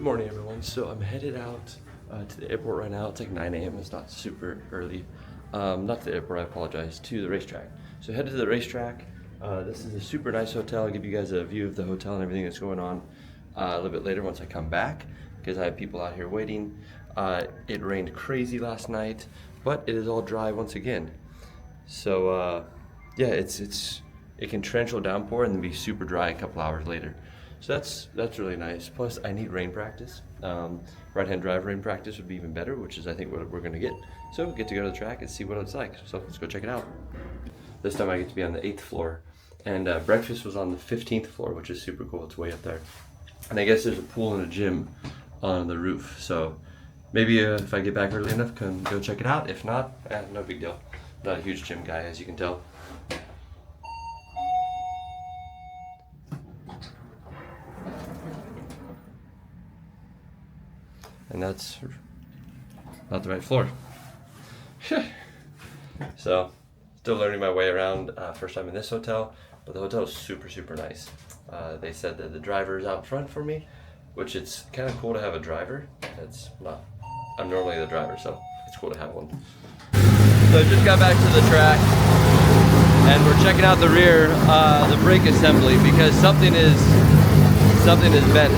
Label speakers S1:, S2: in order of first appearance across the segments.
S1: morning, everyone. So I'm headed out to the airport right now. It's like 9 a.m. It's not super early. Not to the airport, I apologize, to the racetrack. So headed to the racetrack. This is a super nice hotel. I'll give you guys a view of the hotel and everything that's going on a little bit later once I come back, because I have people out here waiting. It rained crazy last night, but it is all dry once again. So yeah, it can torrential downpour and then be super dry a couple hours later. So that's really nice. Plus, I need rain practice. Right-hand drive rain practice would be even better, which is I think what we're gonna get. So get to go to the track and see what it's like. So let's go check it out. This time I get to be on the 8th floor, and breakfast was on the 15th floor, which is super cool. It's way up there. And I guess there's a pool and a gym on the roof. So maybe if I get back early enough, come go check it out. If not, no big deal. Not a huge gym guy, as you can tell. And that's not the right floor. So, still learning my way around. First time in this hotel, but the hotel is super, super nice. They said that the driver is out front for me, which it's kind of cool to have a driver. It's not, I'm normally the driver, so it's cool to have one. So I just got back to the track, and we're checking out the rear, the brake assembly, because something is bent.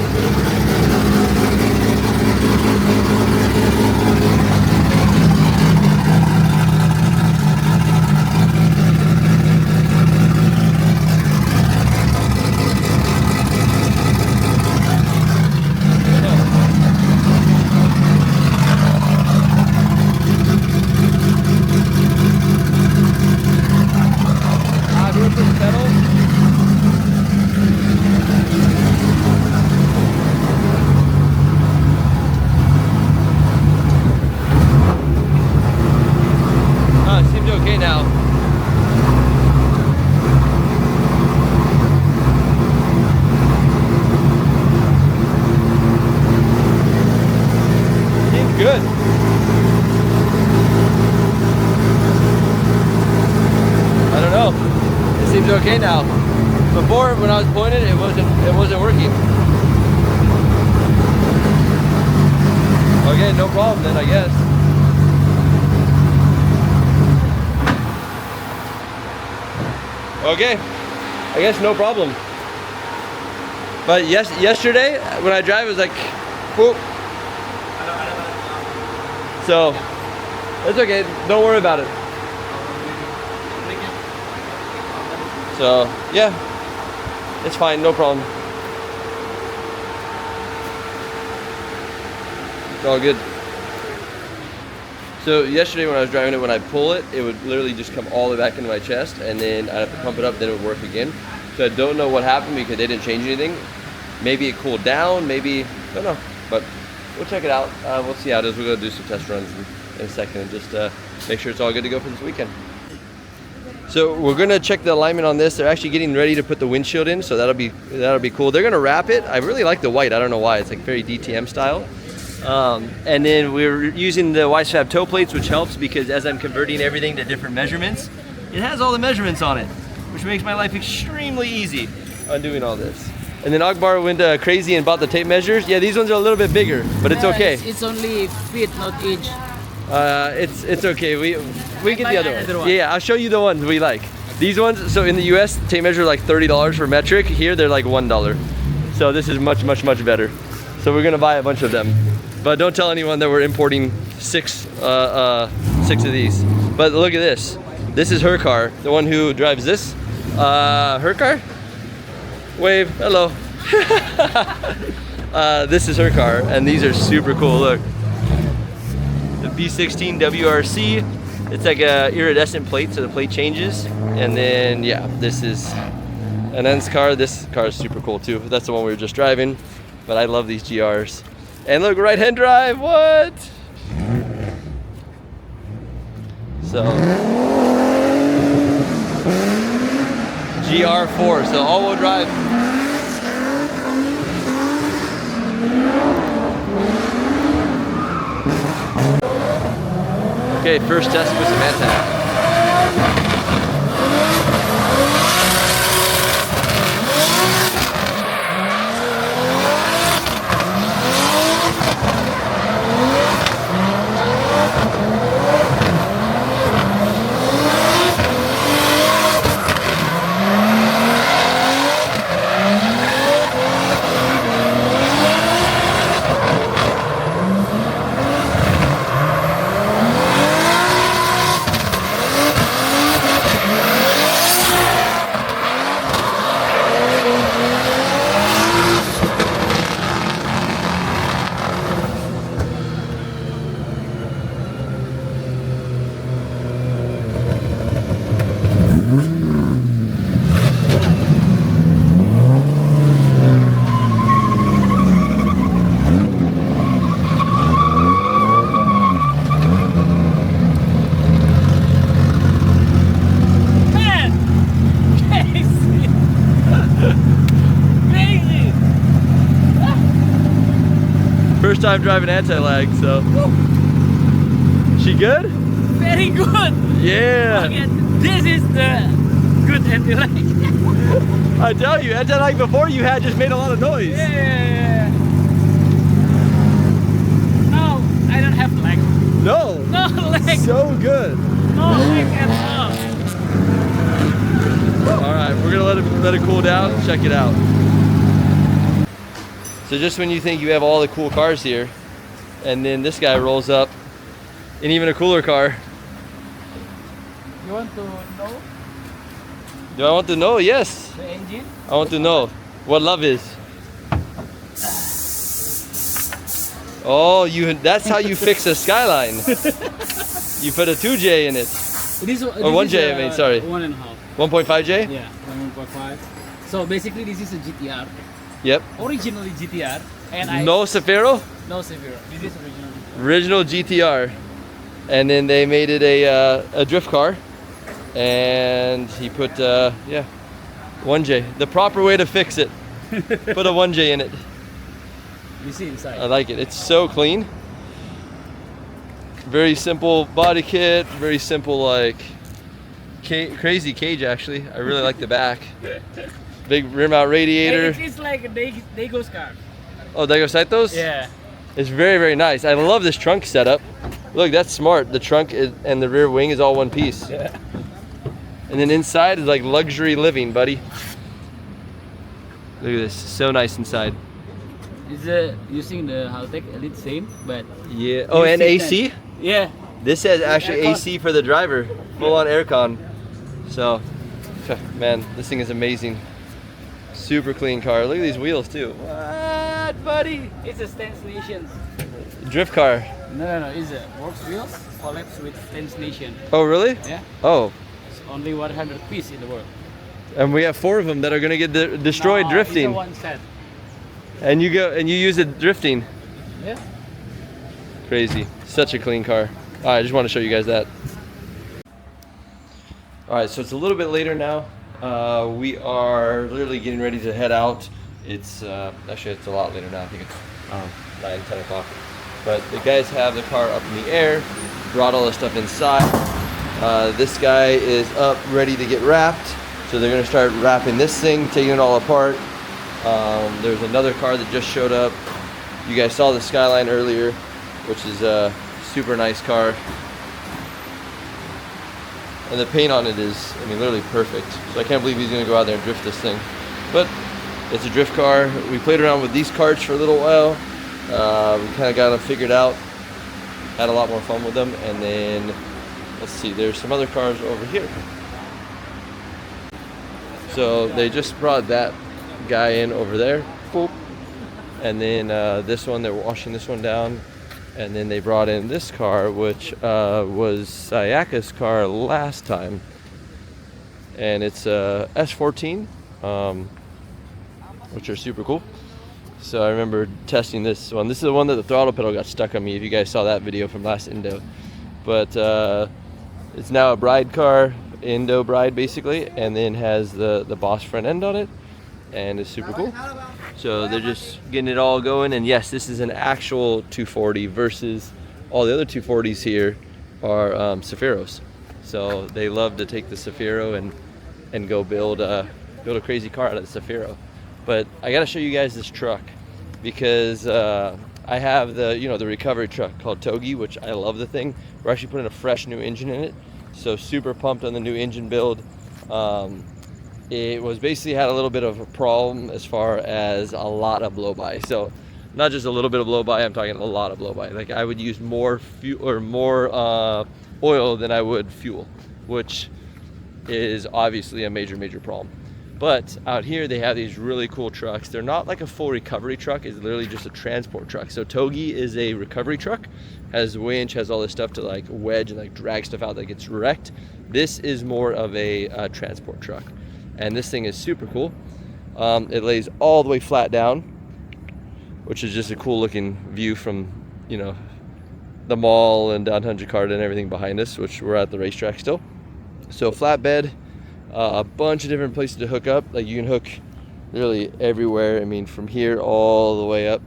S1: Okay now. Seems good. I don't know. It seems okay now. Before, when I was pointing, it wasn't working. Okay, no problem then, I guess. Okay, I guess no problem. But yesterday when I drive, it was like, whoop. So it's okay. Don't worry about it. So yeah, it's fine. No problem. It's all good. So yesterday when I was driving it, when I pull it, it would literally just come all the way back into my chest, and then I'd have to pump it up, then it would work again. So I don't know what happened because they didn't change anything. Maybe it cooled down, maybe, I don't know. But we'll check it out. We'll see how it is. We're gonna do some test runs in a second and just make sure it's all good to go for this weekend. So we're gonna check the alignment on this. They're actually getting ready to put the windshield in, so that'll be cool. They're gonna wrap it. I really like the white. I don't know why. It's like very DTM style. And then we're using the Wisefab toe plates, which helps because as I'm converting everything to different measurements, it has all the measurements on it, which makes my life extremely easy on doing all this. And then Akbar went crazy and bought the tape measures. Yeah, these ones are a little bit bigger, but it's okay.
S2: It's only feet, not inch.
S1: It's okay. We get the other one. Yeah, I'll show you the ones we like. These ones, so in the US, tape measure like $30 for metric. Here, they're like $1. So this is much, much, much better. So we're gonna buy a bunch of them. But don't tell anyone that we're importing six of these. But look at this. This is her car, the one who drives this. Her car? Wave, hello. This is her car, and these are super cool, look. The B16 WRC. It's like a iridescent plate, so the plate changes. And then, yeah, this is Anand's car. This car is super cool too. That's the one we were just driving. But I love these GRs. And look, right-hand drive, what? So, GR4, so all-wheel drive. Okay, first test with some anti. First time driving anti-lag, so. She good?
S2: Very good.
S1: Yeah.
S2: Okay, this is the good anti-lag.
S1: I tell you, anti-lag before you had just made a lot of noise.
S2: Yeah. No, I don't have lag.
S1: No.
S2: No lag.
S1: So good.
S2: No lag at all.
S1: All right, we're gonna let it cool down and check it out. So just when you think you have all the cool cars here, and then this guy rolls up in even a cooler car.
S2: You want to know
S1: Do I want to know? Yes.
S2: the engine?
S1: I want to know what love is. Oh, that's how you fix a Skyline. You put a 2J in it.
S2: This
S1: Or 1J, I mean, sorry.
S2: 1.5.
S1: 1.5J?
S2: Yeah, 1.5. So basically this is a GTR.
S1: Yep.
S2: Originally GTR. And
S1: No Safiro?
S2: No Severo. This is original GTR.
S1: Original GTR. And then they made it a drift car. And he put, 1J. The proper way to fix it. Put a 1J in it.
S2: You see inside.
S1: I like it. It's so clean. Very simple body kit. Very simple, like, crazy cage, actually. I really like the back. Big rim out radiator.
S2: It's like a Dago's car.
S1: Oh, Dago Saitos?
S2: Yeah.
S1: It's very, very nice. I love this trunk setup. Look, that's smart. The trunk and the rear wing is all one piece.
S2: Yeah.
S1: And then inside is like luxury living, buddy. Look at this. So nice inside.
S2: It's using the Haltech Elite same, but
S1: Yeah. Oh, and
S2: see
S1: AC?
S2: yeah.
S1: This has actually
S2: Aircon.
S1: AC for the driver. Full on aircon. So, man, this thing is amazing. Super clean car. Look at these wheels too. What, buddy?
S2: It's a Stance Nations.
S1: Drift car.
S2: No. It's a works wheels collabs with Stance Nation.
S1: Oh, really?
S2: Yeah.
S1: Oh,
S2: It's only 100 piece in the world.
S1: and we have 4 of them that are gonna get destroyed
S2: No,
S1: drifting.
S2: It's a one set.
S1: And you use it drifting.
S2: Yeah.
S1: Crazy. Such a clean car. All right, I just want to show you guys that. All right, so it's a little bit later now. We are literally getting ready to head out. It's actually it's a lot later now. I think it's 9, 10 o'clock. But the guys have the car up in the air, brought all the stuff inside. This guy is up ready to get wrapped. So they're gonna start wrapping this thing, taking it all apart. There's another car that just showed up. You guys saw the Skyline earlier, which is a super nice car. And the paint on it is, I mean, literally perfect. So I can't believe he's gonna go out there and drift this thing. But it's a drift car. We played around with these carts for a little while. We kind of got them figured out. Had a lot more fun with them. And then, let's see, there's some other cars over here. So they just brought that guy in over there. Boop. And then this one, they're washing this one down. And then they brought in this car, which was Sayaka's car last time. And it's a S14, which are super cool. So I remember testing this one. This is the one that the throttle pedal got stuck on me, if you guys saw that video from last Indo. But it's now a bride car, Indo bride basically, and then has the Boss front end on it. And it's super cool. So they're just getting it all going. And yes, this is an actual 240 versus all the other 240s here are Safiros. So they love to take the Safiro and go build a crazy car out of the Safiro. But I gotta show you guys this truck because I have the recovery truck called Togi, which I love the thing. We're actually putting a fresh new engine in it. So super pumped on the new engine build. It was basically had a little bit of a problem as far as a lot of blow by. So not just a little bit of blow by, I'm talking a lot of blow by. Like I would use more fuel or more oil than I would fuel, which is obviously a major problem. But out here they have these really cool trucks. They're not like a full recovery truck, it's literally just a transport truck. So Togi is a recovery truck, has a winch, has all this stuff to like wedge and like drag stuff out that gets wrecked. This is more of a transport truck. And this thing is super cool. It lays all the way flat down, which is just a cool looking view from, the mall and downtown Jakarta and everything behind us, which we're at the racetrack still. So flatbed, a bunch of different places to hook up. Like you can hook literally everywhere. I mean, from here all the way up.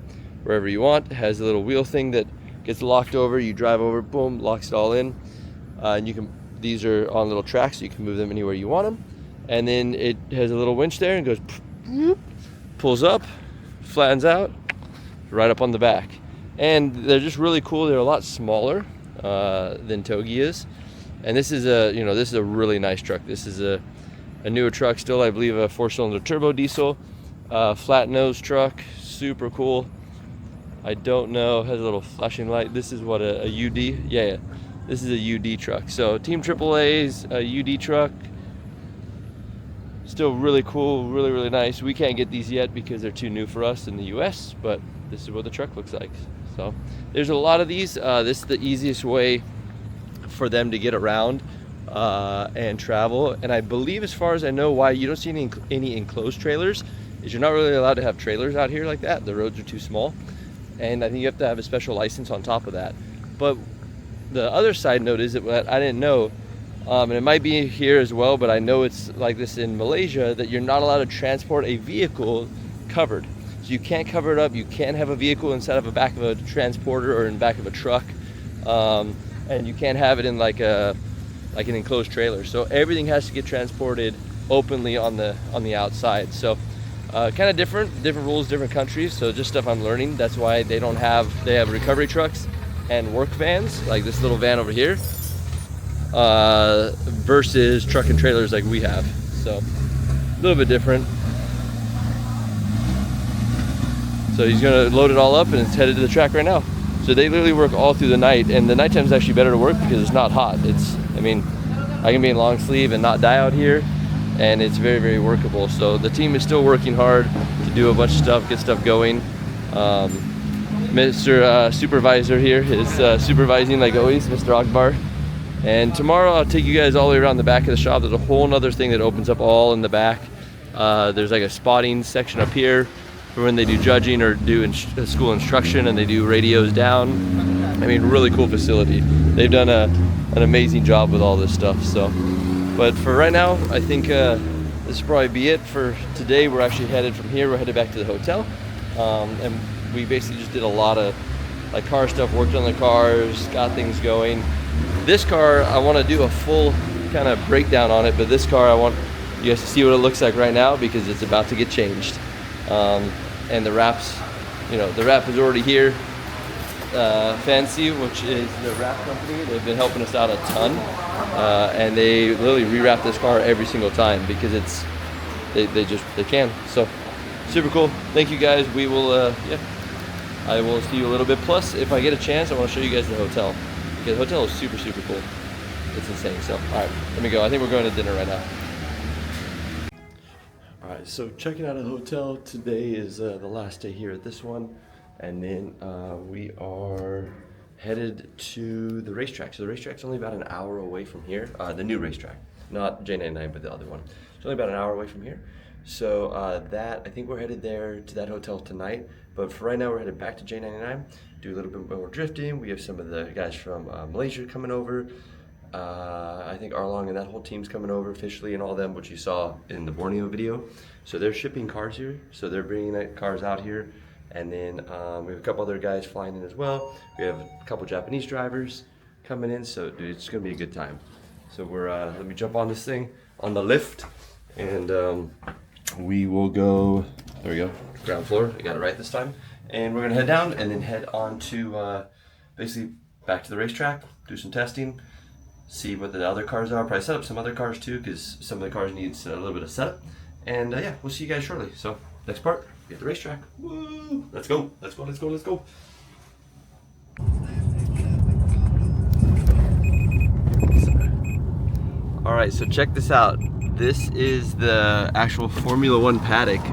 S1: wherever you want. It has a little wheel thing that gets locked over. You drive over, boom, locks it all in. And you can, these are on little tracks, so you can move them anywhere you want them. And then it has a little winch there and goes, pulls up, flattens out, right up on the back. And they're just really cool. They're a lot smaller than Togi is. And this is a, this is a really nice truck. This is a newer truck still, I believe a 4-cylinder turbo diesel, flat nose truck, super cool. I don't know, has a little flashing light. This is what, a UD? Yeah, this is a UD truck. So Team AAA's a UD truck. Still really cool, really, really nice. We can't get these yet because they're too new for us in the US, but this is what the truck looks like. So there's a lot of these. This is the easiest way for them to get around and travel. And I believe, as far as I know, why you don't see any enclosed trailers is you're not really allowed to have trailers out here like that. The roads are too small. And I think you have to have a special license on top of that. But the other side note is that what I didn't know, and it might be here as well, but I know it's like this in Malaysia, that you're not allowed to transport a vehicle covered. So you can't cover it up. You can't have a vehicle inside of the back of a transporter or in the back of a truck, and you can't have it in like an enclosed trailer. So everything has to get transported openly on the outside. So kind of different rules, different countries. So just stuff I'm learning. That's why they have recovery trucks and work vans, like this little van over here, versus truck and trailers like we have. So a little bit different. So he's gonna load it all up and it's headed to the track right now. So they literally work all through the night, and the nighttime is actually better to work because it's not hot. I can be in long sleeve and not die out here, and it's very, very workable. So the team is still working hard to do a bunch of stuff, get stuff going. Mr. Supervisor here is supervising like always, Mr. Akbar. And tomorrow I'll take you guys all the way around the back of the shop. There's a whole nother thing that opens up all in the back. There's like a spotting section up here for when they do judging or do school instruction, and they do radios down. I mean, really cool facility. They've done an amazing job with all this stuff. So, but for right now, I think this will probably be it for today. We're actually headed from here. We're headed back to the hotel, and we basically just did a lot of like car stuff, worked on the cars, got things going. This car, I want to do a full kind of breakdown on it, but this car, I want you guys to see what it looks like right now because it's about to get changed. And the wraps, the wrap is already here. Fancy, which is the wrap company, they've been helping us out a ton, and they literally rewrap this car every single time because they can. So super cool. Thank you guys. We will I will see you a little bit. Plus, if I get a chance, I want to show you guys the hotel because the hotel is super, super cool. It's insane. So all right, let me go. I think we're going to dinner right now. Alright, so checking out a hotel today is the last day here at this one, and then we are headed to the racetrack. So the racetrack's only about an hour away from here, the new racetrack, not J99 but the other one. It's only about an hour away from here. So I think we're headed there to that hotel tonight, but for right now we're headed back to J99, do a little bit more drifting. We have some of the guys from Malaysia coming over. I think Arlong and that whole team's coming over officially, and all them, which you saw in the Borneo video. So they're shipping cars here, so they're bringing cars out here, and then we have a couple other guys flying in as well. We have a couple Japanese drivers coming in, so dude, it's gonna be a good time. So we're let me jump on this thing on the lift, and we will go. There we go, ground floor. I got it right this time, and we're gonna head down and then head on to basically back to the racetrack, do some testing. See what the other cars are. Probably set up some other cars too, because some of the cars needs a little bit of setup. And yeah, we'll see you guys shortly. So next part, be at the racetrack. Woo! Let's go. Let's go. Let's go. Let's go. All right. So check this out. This is the actual Formula One paddock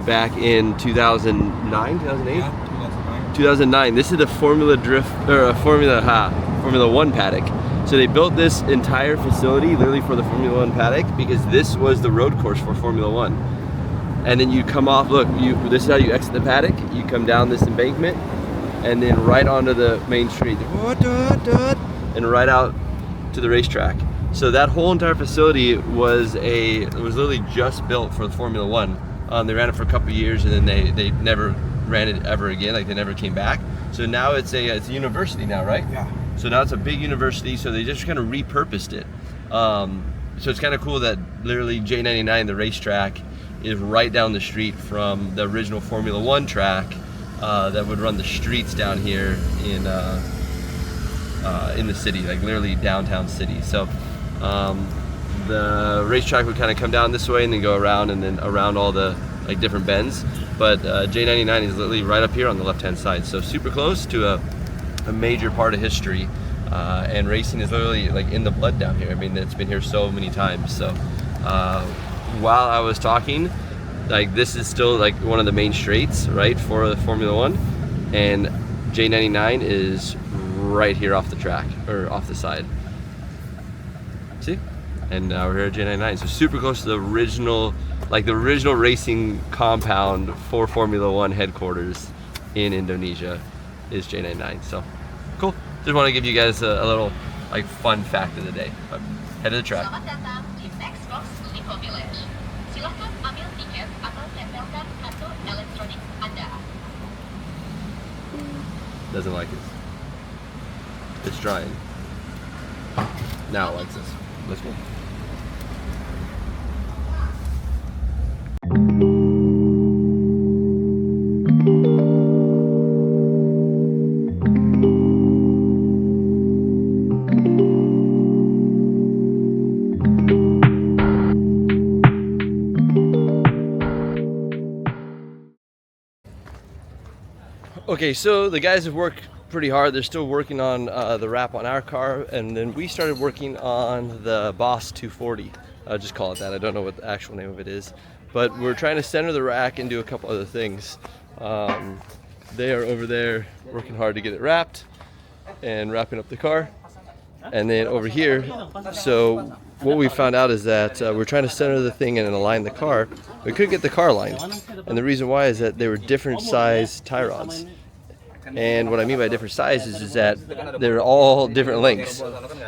S1: back in 2009, 2008, yeah, 2009. This is the Formula One paddock. So they built this entire facility literally for the Formula One paddock because this was the road course for Formula One. And then you come off, look, this is how you exit the paddock. You come down this embankment and then right onto the main street and right out to the racetrack. So that whole entire facility was literally just built for the Formula One. They ran it for a couple of years and then they never ran it ever again. Like they never came back. So now it's a university now, right?
S3: Yeah.
S1: So now it's a big university. So they just kind of repurposed it. So it's kind of cool that literally J99, the racetrack, is right down the street from the original Formula One track that would run the streets down here in the city, like literally downtown city. So the racetrack would kind of come down this way and then go around and then around all the like different bends. But J99 is literally right up here on the left-hand side, so super close to a major part of history. And racing is literally like in the blood down here. I mean, it's been here so many times. So while I was talking, like this is still like one of the main straights, right, for the Formula One, and J99 is right here off the track or off the side. See? And now we're here at J99, so super close to the original, like the original racing compound for Formula One headquarters in Indonesia is J99. So cool. Just want to give you guys a little like fun fact of the day. But head to the track.
S4: Selamat datang di Next Box Lipo Village. Silakan ambil tiket atau tempelkan kartu elektronik Anda.
S1: Doesn't like it. It's trying. Now it likes us. Let's go. Okay, so the guys have worked pretty hard. They're still working on the wrap on our car, and then we started working on the Boss 240. I'll just call it that. I don't know what the actual name of it is, but we're trying to center the rack and do a couple other things. They are over there working hard to get it wrapped and wrapping up the car. And then over here, so what we found out is that we're trying to center the thing and align the car. We couldn't get the car aligned, and the reason why is that they were different size tie rods. And what I mean by different sizes is that they're all different lengths.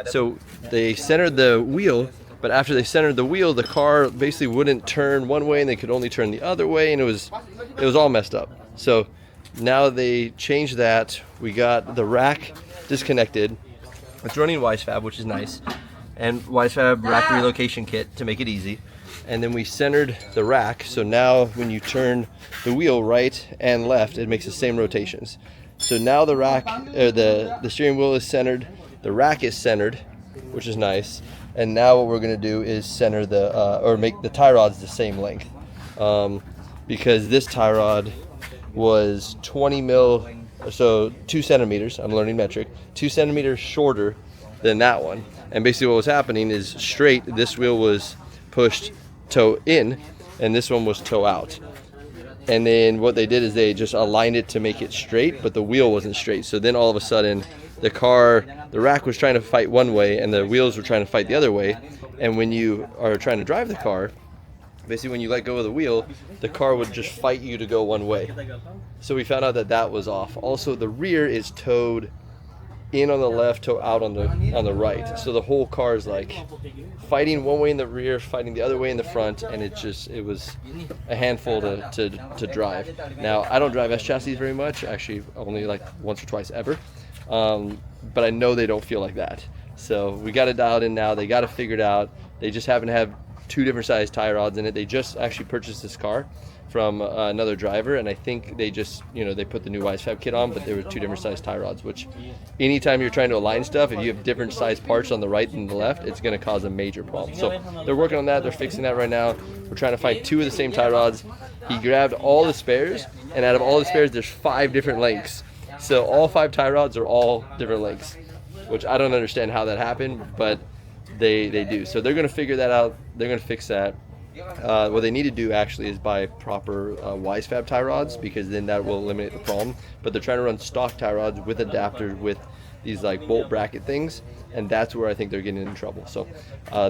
S1: So they centered the wheel, but after they centered the wheel, the car basically wouldn't turn one way and they could only turn the other way, and it was all messed up. So now they changed that. We got the rack disconnected. It's running WiseFab, which is nice, and WiseFab rack relocation kit to make it easy. And then we centered the rack, so now when you turn the wheel right and left, it makes the same rotations. So now the rack, the steering wheel is centered, the rack is centered, which is nice. And now what we're gonna do is center or make the tie rods the same length, because this tie rod was 20 mil, so 2 centimeters. I'm learning metric, 2 centimeters shorter than that one. And basically what was happening is straight, this wheel was pushed toe in, and this one was toe out. And then what they did is they just aligned it to make it straight, but the wheel wasn't straight. So then all of a sudden, the rack was trying to fight one way, and the wheels were trying to fight the other way. And when you are trying to drive the car, basically when you let go of the wheel, the car would just fight you to go one way. So we found out that that was off. Also, the rear is towed in on the left, toe out on the right. So the whole car is like fighting one way in the rear, fighting the other way in the front, and it was a handful to drive. Now, I don't drive S chassis very much, actually only like once or twice ever, but I know they don't feel like that. So we got it dialed in now. They got it figured out. They just happen to have 2 different size tie rods in it. They just actually purchased this car from another driver, and I think they just, they put the new WiseFab kit on, but there were 2 different size tie rods, which anytime you're trying to align stuff, if you have different size parts on the right and the left, it's going to cause a major problem. So they're working on that. They're fixing that right now. We're trying to find 2 of the same tie rods. He grabbed all the spares, and out of all the spares, there's 5 different lengths. So all 5 tie rods are all different lengths, which I don't understand how that happened, but they do. So they're going to figure that out. They're going to fix that. What they need to do actually is buy proper WiseFab tie rods, because then that will eliminate the problem. But they're trying to run stock tie rods with adapters with these like bolt bracket things, and that's where I think they're getting in trouble. So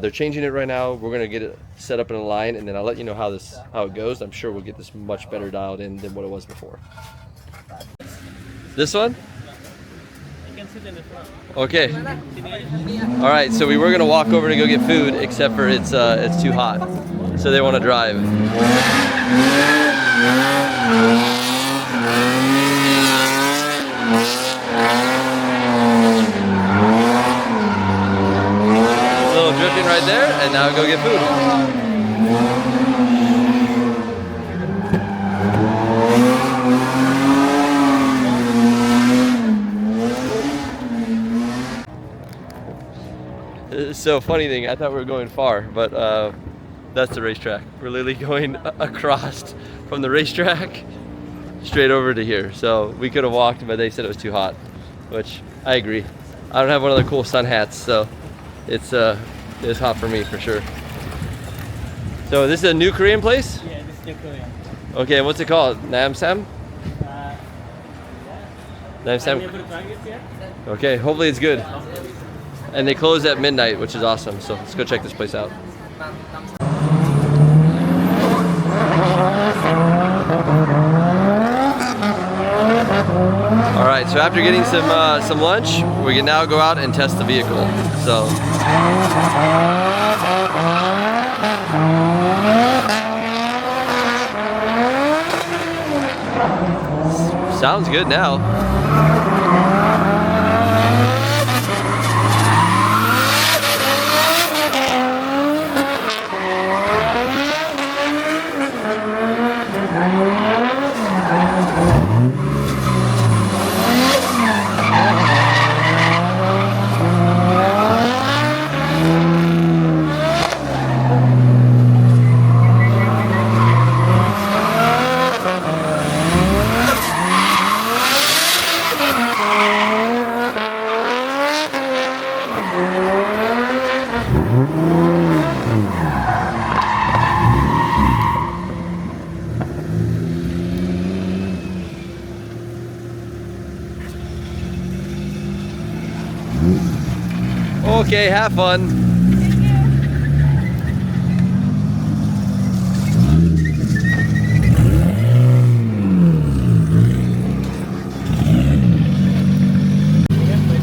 S1: they're changing it right now. We're gonna get it set up in a line, and then I'll let you know how it goes. I'm sure we'll get this much better dialed in than what it was before. This one? Okay. All right, so we were gonna walk over to go get food, except for it's too hot, so they want to drive. right there, and now go get food. So funny thing, I thought we were going far, but that's the racetrack. We're literally going across from the racetrack straight over to here. So we could have walked, but they said it was too hot, which I agree. I don't have one of the cool sun hats, so it's hot for me for sure. So this is a new Korean place?
S2: Yeah, this is the Korean.
S1: Okay, what's it called? Namsam?
S2: Yeah.
S1: Namsam?
S2: Are you able to try it yet?
S1: Okay, hopefully it's good. And they close at midnight, which is awesome. So let's go check this place out. All right, so after getting some lunch, we can now go out and test the vehicle. So. Sounds good now. Okay, have fun.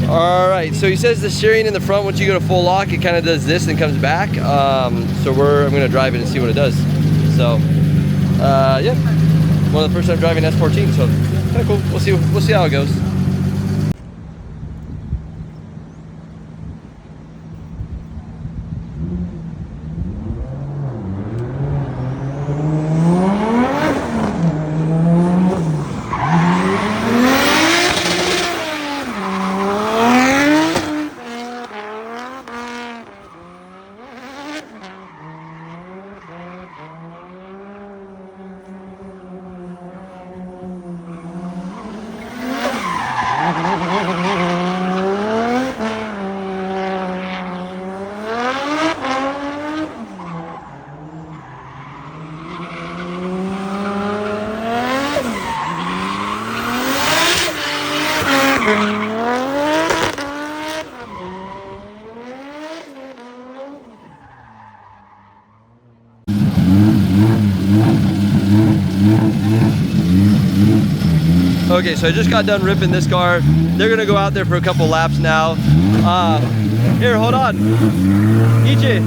S1: All right, so he says the steering in the front, once you go to full lock, it kind of does this and comes back. So I'm gonna drive it and see what it does. So, yeah, one of the first time driving S14, so kind of cool. We'll see how it goes. Okay, so I just got done ripping this car. They're gonna go out there for a couple laps now. Here, hold on. Ichi.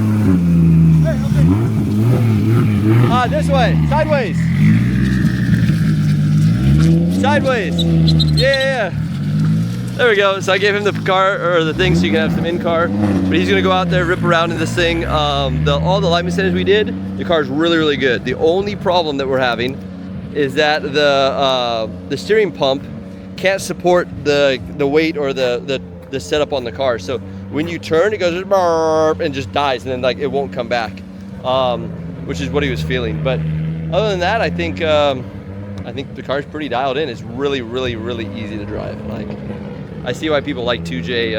S1: This way, sideways. Sideways. Yeah. There we go. So I gave him the car, or the thing, so you can have some in-car. But he's gonna go out there, rip around in this thing. All the light incentives we did, the car's really, really good. The only problem that we're having is that the steering pump can't support the weight or the setup on the car. So when you turn, it goes burp and just dies, and then like it won't come back, which is what he was feeling. But other than that, I think the car's pretty dialed in. It's really, really, really easy to drive. Like, I see why people like 2J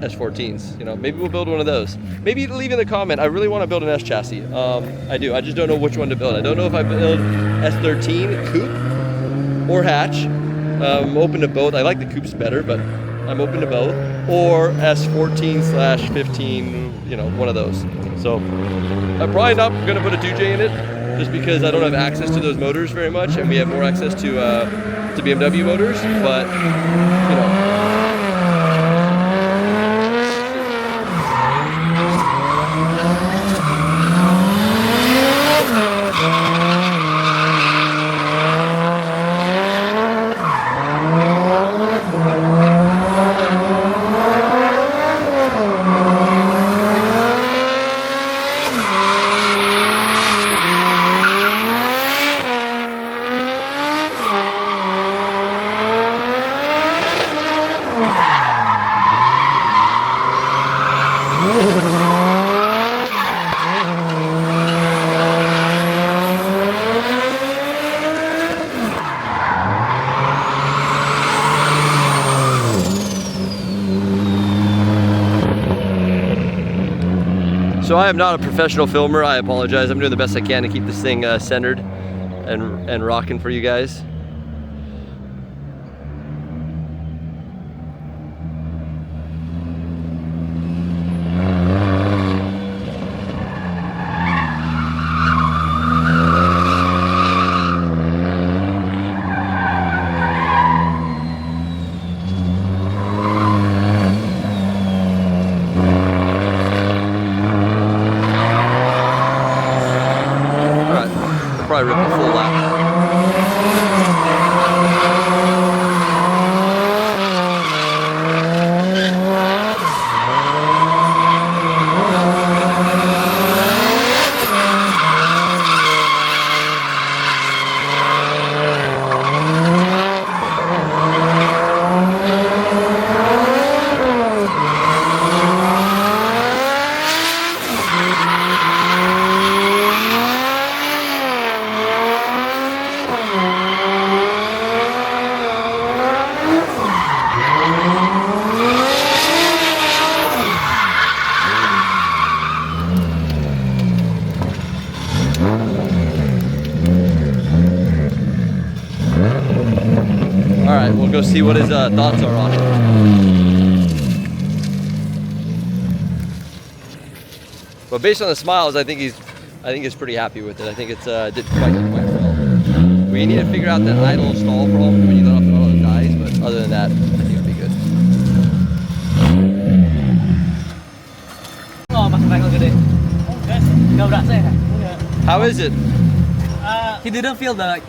S1: S14s. You know, maybe we'll build one of those. Maybe leave in the comment. I really want to build an S chassis. I do. I just don't know which one to build. I don't know if I build S13 coupe or hatch. I'm open to both. I like the coupes better, but I'm open to both. Or S14/15. You know, one of those. So I'm probably not going to put a 2J in it, just because I don't have access to those motors very much, and we have more access to BMW motors. But you know. So I am not a professional filmer. I apologize. I'm doing the best I can to keep this thing centered and rocking for you guys. Probably rip a full lap. Alright, we'll go see what his thoughts are on it. But based on the smiles, I think he's pretty happy with it. I think it's did quite well. We need to figure out that idle stall problem when you let off the auto it dies, but other than that, I think it'll be good.
S2: Oh, masuk bengkel gede. Nggak berasa ya?
S1: How is it?
S2: He didn't feel the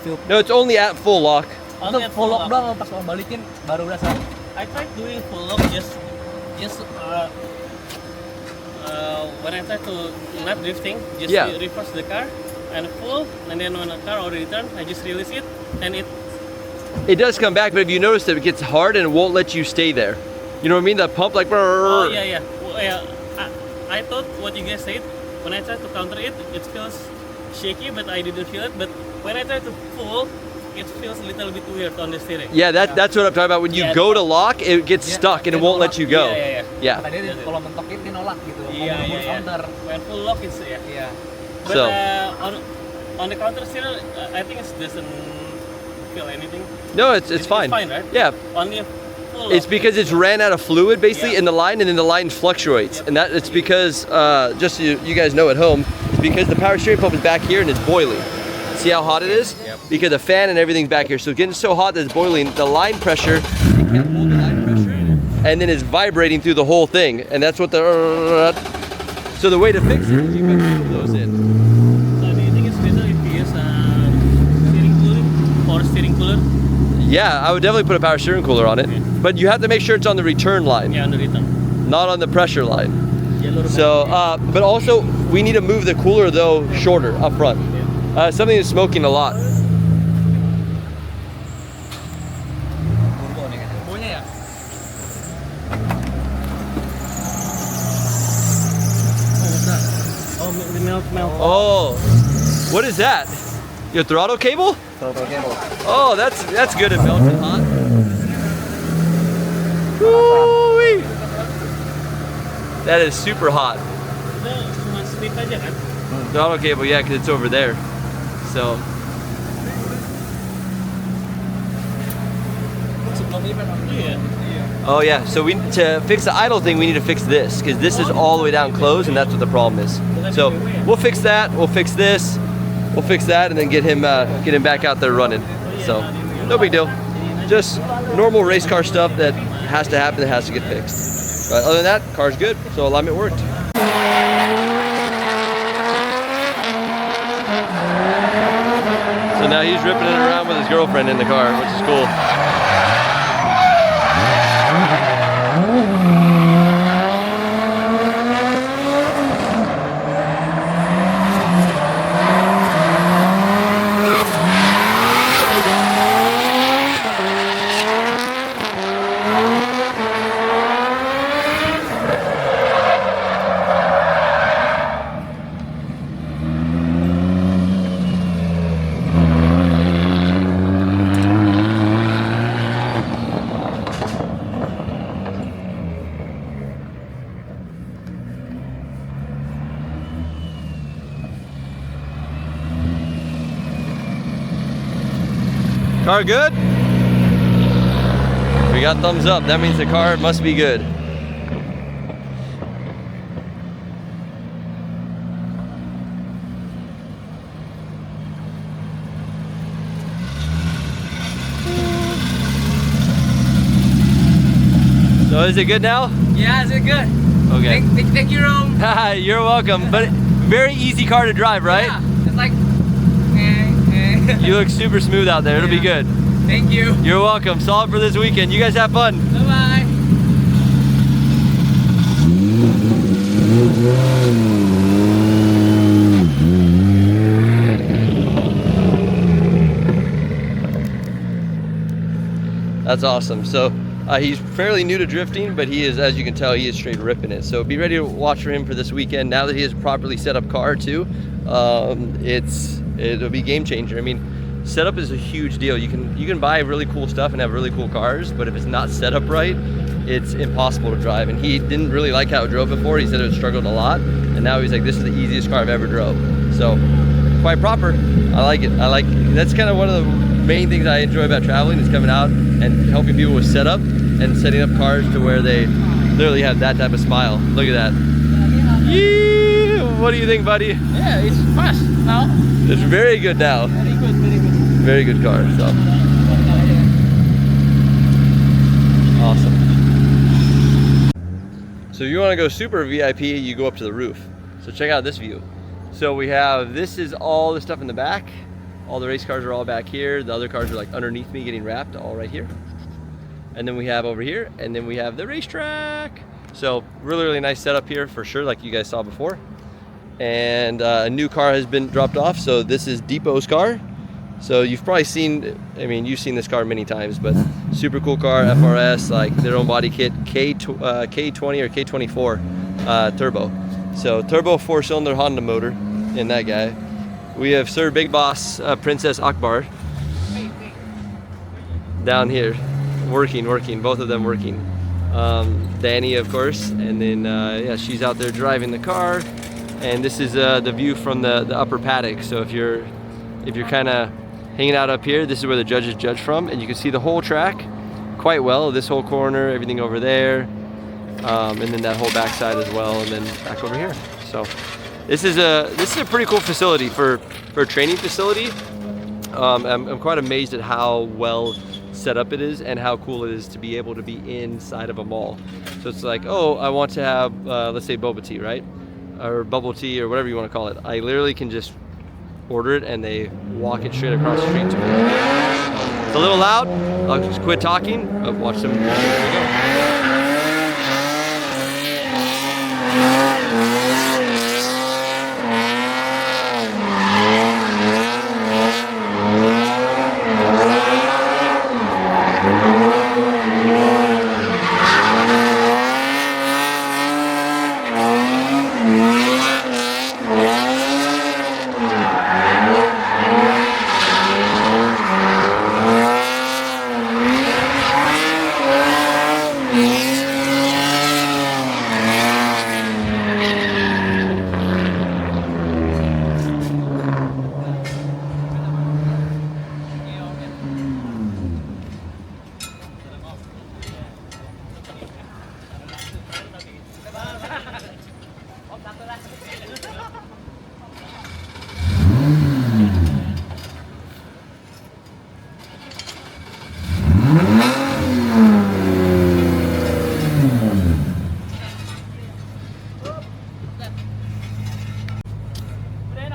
S2: feel.
S1: No, it's only at full lock.
S2: Only at full lock doang, pas mau balikin baru berasa.
S3: I tried doing full lock just when I tried to not drifting, just reverse the car and full, and then when the car already turned, I just release it, and
S1: it does come back. But if you notice that it gets hard and it won't let you stay there, you know what I mean? That pump like.
S3: Oh yeah. Well, yeah. I thought what you guys said. When I tried to counter it, it feels shaky, but I didn't feel it. But when I tried to pull, it feels a little bit weird on the steering.
S1: Yeah, that's what I'm talking about. When you go to lock, it gets stuck and it won't let you go. Yeah.
S2: Tadi kalau mentokin dia nolak gitu.
S3: Yeah. When full lock, it's yeah. But
S1: So
S3: on the counter steer, I think it doesn't feel anything.
S1: no, it's fine.
S3: It's fine, right?
S1: Yeah.
S3: Only full lock.
S1: It's because it's ran out of fluid basically in the line, and then the line fluctuates, and that it's because just so you guys know at home, it's because the power steering pump is back here and it's boiling. See how hot it is?
S3: Yep.
S1: Because the fan and everything's back here, so it's getting so hot that it's boiling. The line pressure, it can't hold the line pressure, and then it's vibrating through the whole thing, and that's what the. So the way to fix it is you put two of those in.
S3: So do you think it's better if we use steering cooler or steering cooler?
S1: Yeah, I would definitely put a power steering cooler on it, but you have to make sure it's on the return line,
S3: Yeah, on the return.
S1: not on the pressure line.
S3: Yellow
S1: So, but also we need to move the cooler though shorter up front. Something is smoking a lot.
S3: Oh, the melt.
S1: Oh, what is that? Your throttle cable? Oh, that's good and melted hot. Woo-wee. That is super hot.
S3: Itu cuma slip aja kan?
S1: Throttle cable, yeah, because it's over there. So.
S3: Iya.
S1: Oh yeah, so to fix the idle thing, we need to fix this, because this is all the way down closed, and that's what the problem is. So we'll fix that, we'll fix this, we'll fix that, and then get him back out there running. So no big deal. Just normal race car stuff that has to happen, that has to get fixed. But other than that, car's good, so alignment worked. So now he's ripping it around with his girlfriend in the car, which is cool. car good? We got thumbs up. That means the car must be good. So is it good now?
S2: Yeah, is it good?
S1: Okay.
S2: Thank you, Rome.
S1: You're welcome. But very easy car to drive, right?
S2: Yeah, it's like.
S1: You look super smooth out there. It'll be good.
S2: Thank you.
S1: You're welcome. Solid for this weekend. You guys have fun.
S2: Bye bye.
S1: That's awesome. So he's fairly new to drifting, but he is, as you can tell, he is straight ripping it. So be ready to watch for him for this weekend. Now that he has a properly set up car too, it'll be game changer. I mean, setup is a huge deal. You can buy really cool stuff and have really cool cars, but if it's not set up right, it's impossible to drive. And he didn't really like how it drove before. He said it struggled a lot, and now he's like, this is the easiest car I've ever drove. So quite proper. I like it. That's kind of one of the main things I enjoy about traveling, is coming out and helping people with setup and setting up cars to where they literally have that type of smile. Look at that. Yee! What do you think, buddy?
S2: Yeah, it's fast now.
S1: It's very good now.
S2: Very good, very good.
S1: Very good car. So awesome. So if you want to go super VIP, you go up to the roof. So check out this view. So we have, this is all the stuff in the back. All the race cars are all back here. The other cars are like underneath me getting wrapped, all right here. And then we have over here, and then we have the racetrack. So really, really nice setup here for sure, like you guys saw before. And a new car has been dropped off. So this is Depot's car. So you've probably seen, I mean, you've seen this car many times, but super cool car, FRS, like their own body kit, K20 or K24 turbo. So turbo 4-cylinder Honda motor in that guy. We have Sir Big Boss Princess Akbar down here, working, both of them working. Danny, of course, and then yeah, she's out there driving the car. And this is the view from the upper paddock. So if you're kind of hanging out up here, this is where the judges judge from, and you can see the whole track quite well. This whole corner, everything over there, and then that whole backside as well, and then back over here. So this is a pretty cool facility for a training facility. I'm quite amazed at how well set up it is and how cool it is to be able to be inside of a mall. So it's like, oh, I want to have let's say boba tea, right? Or bubble tea, or whatever you want to call it. I literally can just order it and they walk it straight across the street to me. It's a little loud. I'll just quit talking. I'll watch some. There we go.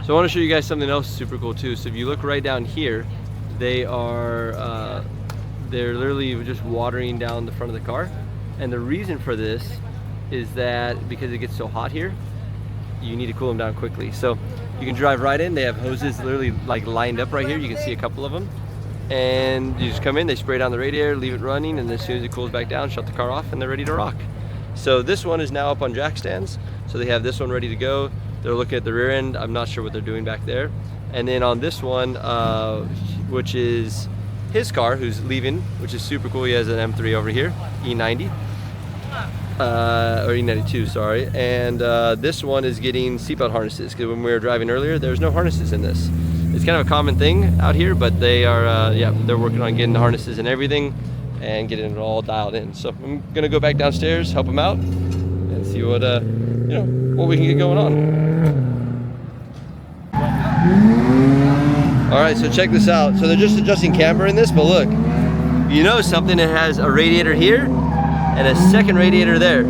S1: So I want to show you guys something else super cool too. So if you look right down here, they are they're literally just watering down the front of the car. And the reason for this is that because it gets so hot here, you need to cool them down quickly. So you can drive right in. They have hoses literally like lined up right here. You can see a couple of them. And you just come in, they spray down the radiator, leave it running, and as soon as it cools back down, shut the car off, and they're ready to rock. So this one is now up on jack stands. So they have this one ready to go. They're looking at the rear end. I'm not sure what they're doing back there. And then on this one, which is his car, who's leaving, which is super cool. He has an M3 over here, E90, or E92, sorry. And this one is getting seatbelt harnesses, because when we were driving earlier, there's no harnesses in this. It's it's kind of a common thing out here, but they are, yeah, they're working on getting the harnesses and everything and getting it all dialed in. So I'm gonna go back downstairs, help them out, and see what, you know, what we can get going on. All right, so check this out. So they're just adjusting camber in this, but look, you know something, it has a radiator here and a second radiator there.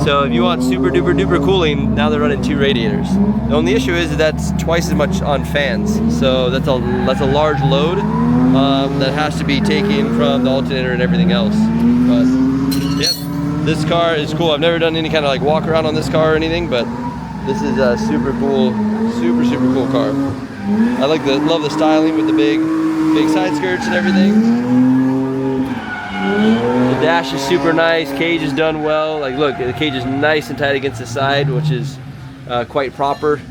S1: So if you want super duper duper cooling, now they're running 2 radiators. The only issue is that that's twice as much on fans. So that's a large load that has to be taken from the alternator and everything else. But yeah, this car is cool. I've never done any kind of like walk around on this car or anything, but this is a super cool, super cool car. I love the styling with the big side skirts and everything. The dash is super nice, cage is done well. Like look, the cage is nice and tight against the side, which is quite proper.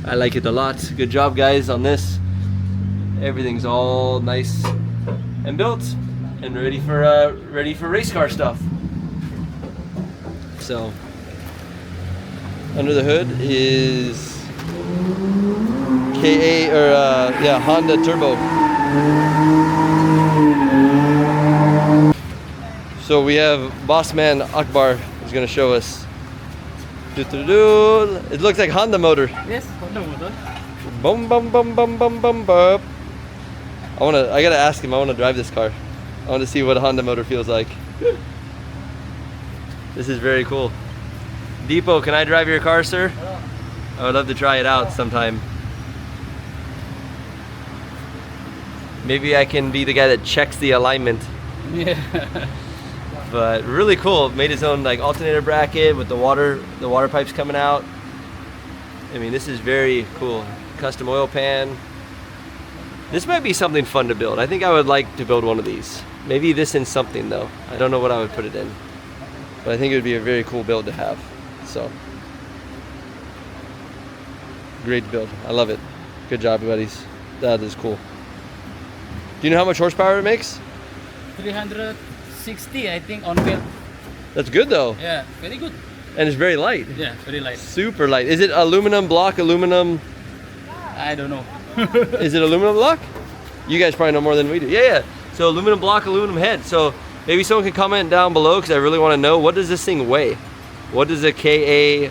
S1: I like it a lot. Good job guys on this. Everything's all nice and built and ready for race car stuff. So under the hood is KA or yeah, Honda Turbo. So we have boss man Akbar is going to show us. It looks like Honda motor.
S3: Yes, Honda motor.
S1: Bum bum bum bum bum bum bum. I gotta ask him. I want to drive this car. I want to see what a Honda motor feels like. This is very cool. Deepo, can I drive your car, sir? I would love to try it out sometime. Maybe I can be the guy that checks the alignment.
S2: Yeah.
S1: But really cool. Made his own like alternator bracket with the water pipes coming out. I mean, this is very cool. Custom oil pan. This might be something fun to build. I think I would like to build one of these. Maybe this in something though. I don't know what I would put it in, but I think it would be a very cool build to have. So great build. I love it. Good job, buddies. That is cool. Do you know how much horsepower it makes?
S2: 360, I think, on build.
S1: That's good though.
S2: Yeah, very good.
S1: And it's very light.
S2: Yeah, very light.
S1: Super light. Is it aluminum block, aluminum?
S2: I don't know.
S1: Is it aluminum block? You guys probably know more than we do. Yeah. So aluminum block, aluminum head. So maybe someone can comment down below because I really want to know, what does this thing weigh? What does a KA,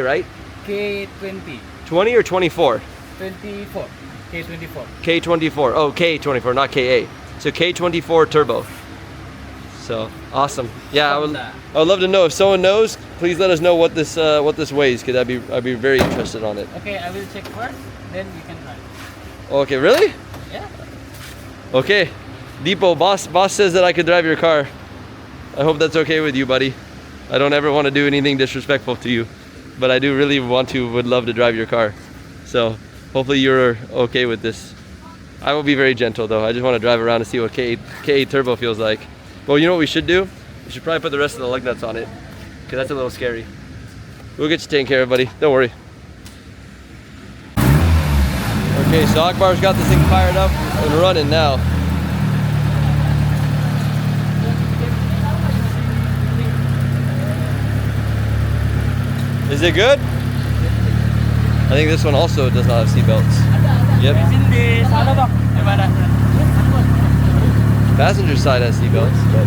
S1: right?
S2: K20.
S1: 20 or 24?
S2: 24. K24.
S1: K24. Oh, K24, not KA. So K24 turbo. So awesome. Yeah, I would love to know. If someone knows, please let us know what this weighs, because I'd be very interested on it.
S2: Okay, I will check first, then you can try.
S1: Okay, really?
S2: Yeah.
S1: Okay. Deepo, boss says that I could drive your car. I hope that's okay with you, buddy. I don't ever want to do anything disrespectful to you, but I do really would love to drive your car. So hopefully you're okay with this. I will be very gentle though. I just want to drive around and see what K8 turbo feels like. Well, you know what we should do? We should probably put the rest of the lug nuts on it, because that's a little scary. We'll get you taken care of, buddy. Don't worry. Okay, so Akbar's got this thing fired up and running now. Is it good? I think this one also does not have seatbelts. Yep. Passenger side has seatbelts, but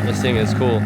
S1: this thing is cool.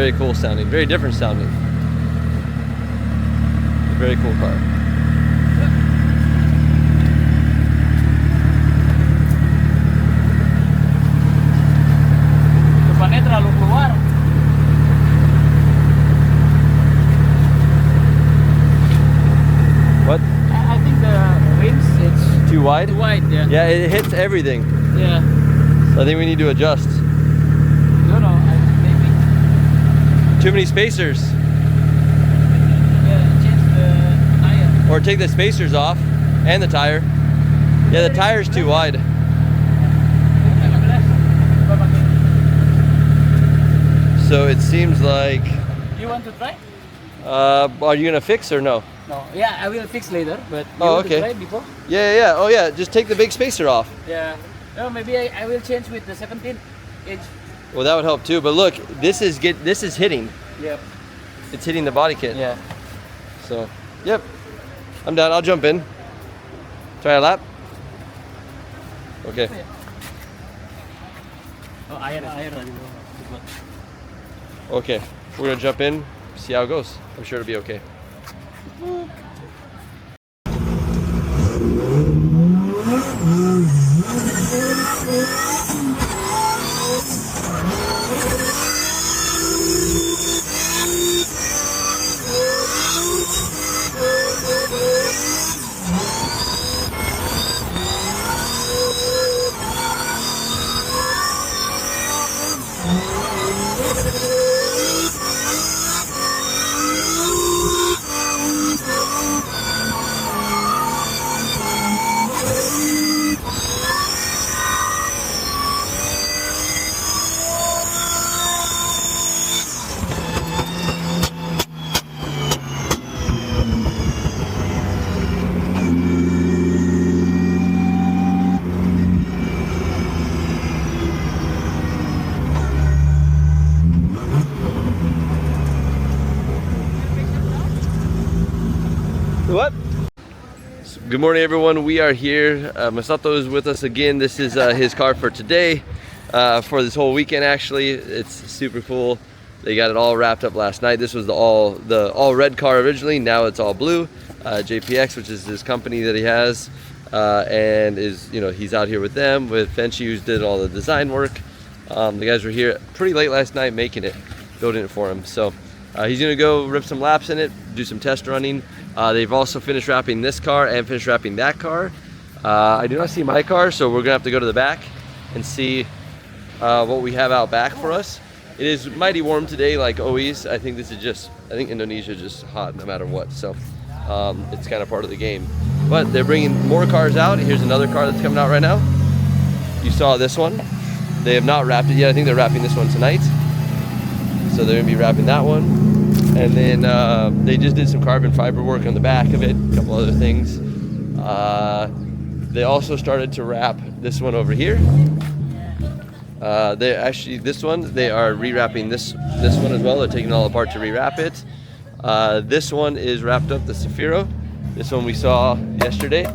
S1: very cool sounding, very different sounding. Very cool car.
S2: Depannya terlalu keluar.
S1: What?
S2: I think the rims it's
S1: Too wide?
S2: too wide. Yeah.
S1: Yeah, it hits everything.
S2: Yeah.
S1: So I think we need to adjust.
S2: No, maybe.
S1: Too many spacers.
S2: Yeah, change the tire.
S1: Or take the spacers off and the tire. Yeah, the tire's too wide. So it seems like,
S2: You want to try?
S1: are you gonna fix or no?
S2: No. Yeah, I will fix later. But you
S1: Oh,
S2: want
S1: okay.
S2: to try before?
S1: Yeah. Oh yeah, just take the big spacer off.
S2: Yeah. No, maybe I will change with the 17 inch.
S1: Well, that would help too. But look, this is hitting.
S2: Yep.
S1: It's hitting the body kit.
S2: Yeah.
S1: So, yep. I'm down. I'll jump in. Try a lap. Okay.
S3: Oh, air.
S1: Okay. We're gonna jump in, see how it goes. I'm sure it'll be okay. What? Good morning, everyone. We are here. Masato is with us again. This is his car for today, for this whole weekend. Actually, it's super cool. They got it all wrapped up last night. This was the all red car originally. Now it's all blue. JPX, which is his company that he has, and is he's out here with them with Fenchy, who did all the design work. The guys were here pretty late last night making it, building it for him. So he's gonna go rip some laps in it, do some test running. They've also finished wrapping this car and finished wrapping that car. I do not see my car, so we're gonna have to go to the back and see what we have out back for us. It is mighty warm today, like always. I think Indonesia is just hot no matter what, so it's kind of part of the game. But they're bringing more cars out. Here's another car that's coming out right now. You saw this one. They have not wrapped it yet. I think they're wrapping this one tonight. So they're gonna be wrapping that one. And then they just did some carbon fiber work on the back of it, a couple other things. They also started to wrap this one over here. They are rewrapping this one as well. They're taking it all apart to rewrap it. This one is wrapped up, the Safiro. This one we saw yesterday.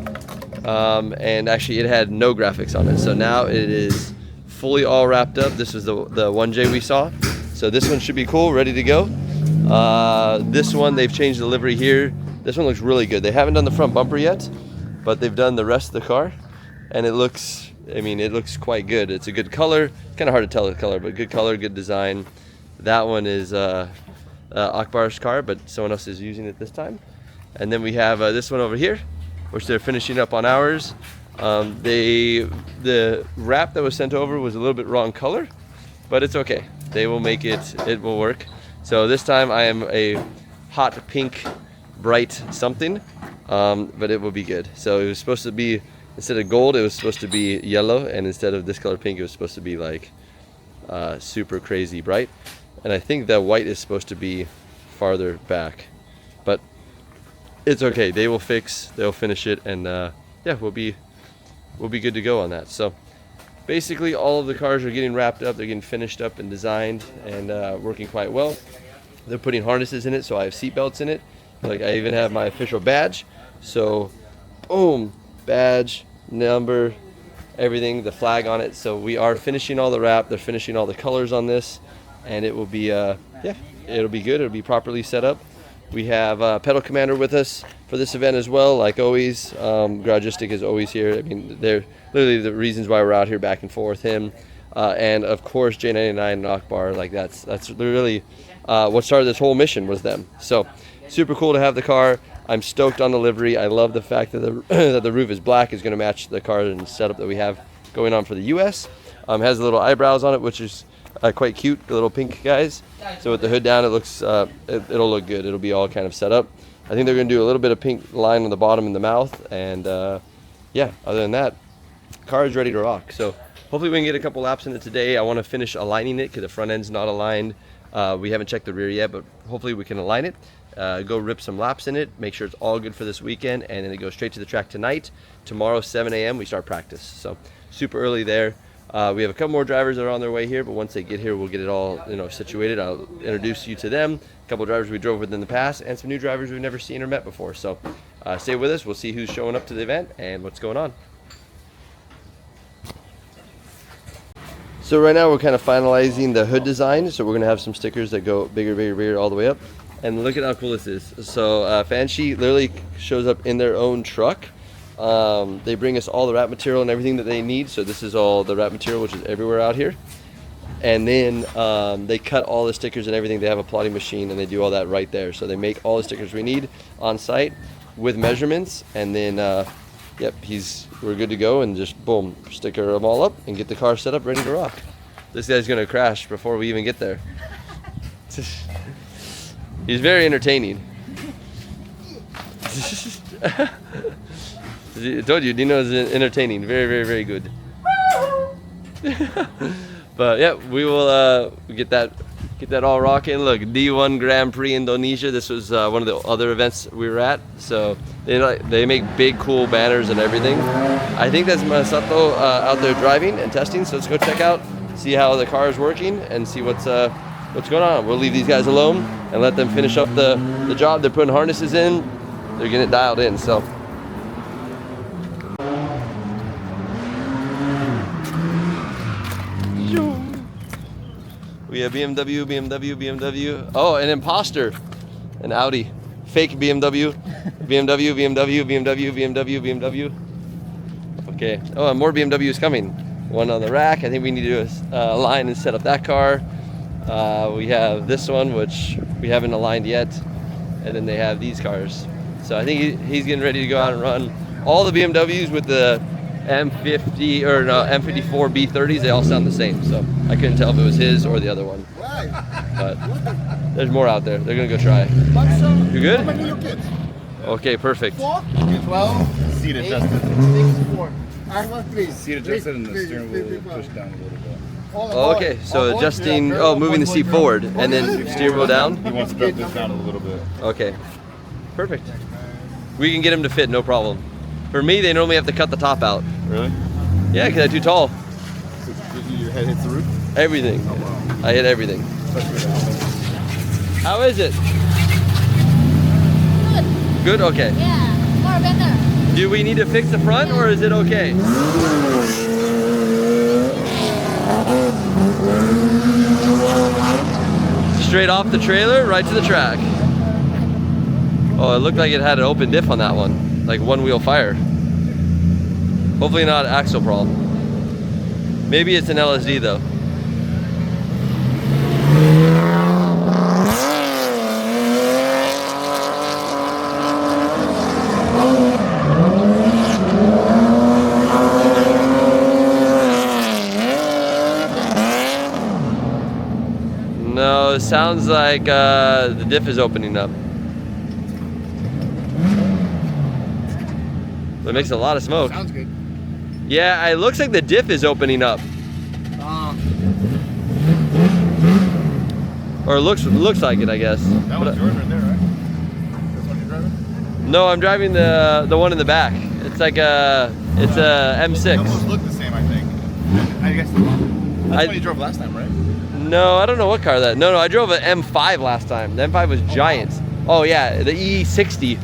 S1: And actually it had no graphics on it. So now it is fully all wrapped up. This was the 1J we saw. So this one should be cool, ready to go. This one, they've changed the livery here. This one looks really good. They haven't done the front bumper yet, but they've done the rest of the car, and it looks quite good. It's a good color. Kind of hard to tell the color, but good color, good design. That one is Akbar's car, but someone else is using it this time. And then we have this one over here, which they're finishing up on ours. The wrap that was sent over was a little bit wrong color, but it's okay. They will make it. It will work. So this time I am a hot pink, bright something, but it will be good. So it was supposed to be, instead of gold, it was supposed to be yellow, and instead of this color pink, it was supposed to be like super crazy bright. And I think that white is supposed to be farther back, but it's okay. They'll finish it, and yeah, we'll be good to go on that. So basically all of the cars are getting wrapped up. They're getting finished up and designed and working quite well. They're putting harnesses in it, so I have seat belts in it. Like I even have my official badge. So boom, badge, number, everything, the flag on it. So we are finishing all the wrap. They're finishing all the colors on this, and it will be yeah, it'll be good. It'll be properly set up. We have Pedal Commander with us for this event as well, like always. Garagistic is always here. I mean, they're literally the reasons why we're out here back and forth. Him, and of course J99 and Akbar. Like that's really what started this whole mission was them. So super cool to have the car. I'm stoked on the livery. I love the fact that the that the roof is black, is going to match the car and setup that we have going on for the U.S. Has little eyebrows on it, which is quite cute, the little pink guys. So with the hood down, it looks it'll look good. It'll be all kind of set up. I think they're going to do a little bit of pink line on the bottom in the mouth, and yeah, other than that, car is ready to rock. So hopefully we can get a couple laps in it today. I want to finish aligning it because the front end's not aligned. We haven't checked the rear yet, but hopefully we can align it. Go rip some laps in it, make sure it's all good for this weekend, and then it goes straight to the track tonight. Tomorrow 7 a.m. we start practice, so super early there. We have a couple more drivers that are on their way here, but once they get here, we'll get it all situated. I'll introduce you to them. A couple drivers we drove with in the past, and some new drivers we've never seen or met before. So stay with us. We'll see who's showing up to the event and what's going on. So right now we're kind of finalizing the hood design. So we're gonna have some stickers that go bigger all the way up. And look at how cool this is. So Fanshi literally shows up in their own truck. They bring us all the wrap material and everything that they need. So this is all the wrap material, which is everywhere out here. And then they cut all the stickers and everything. They have a plotting machine and they do all that right there. So they make all the stickers we need on site with measurements. And then, yep, we're good to go, and just boom, sticker them all up and get the car set up, ready to rock. This guy's gonna crash before we even get there. He's very entertaining. I told you, Dino is entertaining. Very good. But yeah, we will get that all rocking. Look, D1 Grand Prix Indonesia. This was one of the other events we were at. So they make big cool banners and everything. I think that's Masato out there driving and testing. So let's go check out, see how the car is working, and see what's going on. We'll leave these guys alone and let them finish up the job. They're putting harnesses in. They're getting it dialed in. So. We have BMW. Oh, an imposter. An Audi. Fake BMW. BMW. Okay. Oh, and more BMWs coming. One on the rack. I think we need to do a line and set up that car. We have this one, which we haven't aligned yet. And then they have these cars. So I think he's getting ready to go out and run. All the BMWs with the M50 or no, M54 B30s, they all sound the same. So I couldn't tell if it was his or the other one. But there's more out there. They're gonna go try. You good?
S5: How many your kids?
S1: Okay, perfect.
S5: 4? 12?
S6: Seat
S5: 8,
S6: adjusted.
S5: 6, 4. Please.
S6: Seat adjusted and the steering wheel pushed down a little bit.
S1: Oh, okay, so adjusting, moving the seat forward and then steering wheel down.
S6: He wants to drop this down a little bit.
S1: Okay, perfect. We can get him to fit, no problem. For me, they normally have to cut the top out.
S6: Really?
S1: Yeah, because I'm too tall.
S6: So your head hits the roof?
S1: Everything. I hit everything. How is it?
S7: Good.
S1: Good? Okay.
S7: Yeah, more better.
S1: Do we need to fix the front or is it okay? Straight off the trailer, right to the track. Oh, it looked like it had an open diff on that one. Like one wheel fire. Hopefully not axle problem. Maybe it's an LSD though. No, it sounds like the diff is opening up. It makes a lot of smoke.
S5: Sounds good.
S1: Yeah, it looks like the diff is opening up. Or it looks like it, I guess.
S6: That one's yours right there, right? This one you're driving?
S1: No, I'm driving the one in the back. It's like it's a M6.
S6: They almost look the same, I think. I guess that's what you drove last time, right?
S1: No, I don't know what car that. No, I drove an M5 last time. The M5 was giant. Oh yeah, the E60,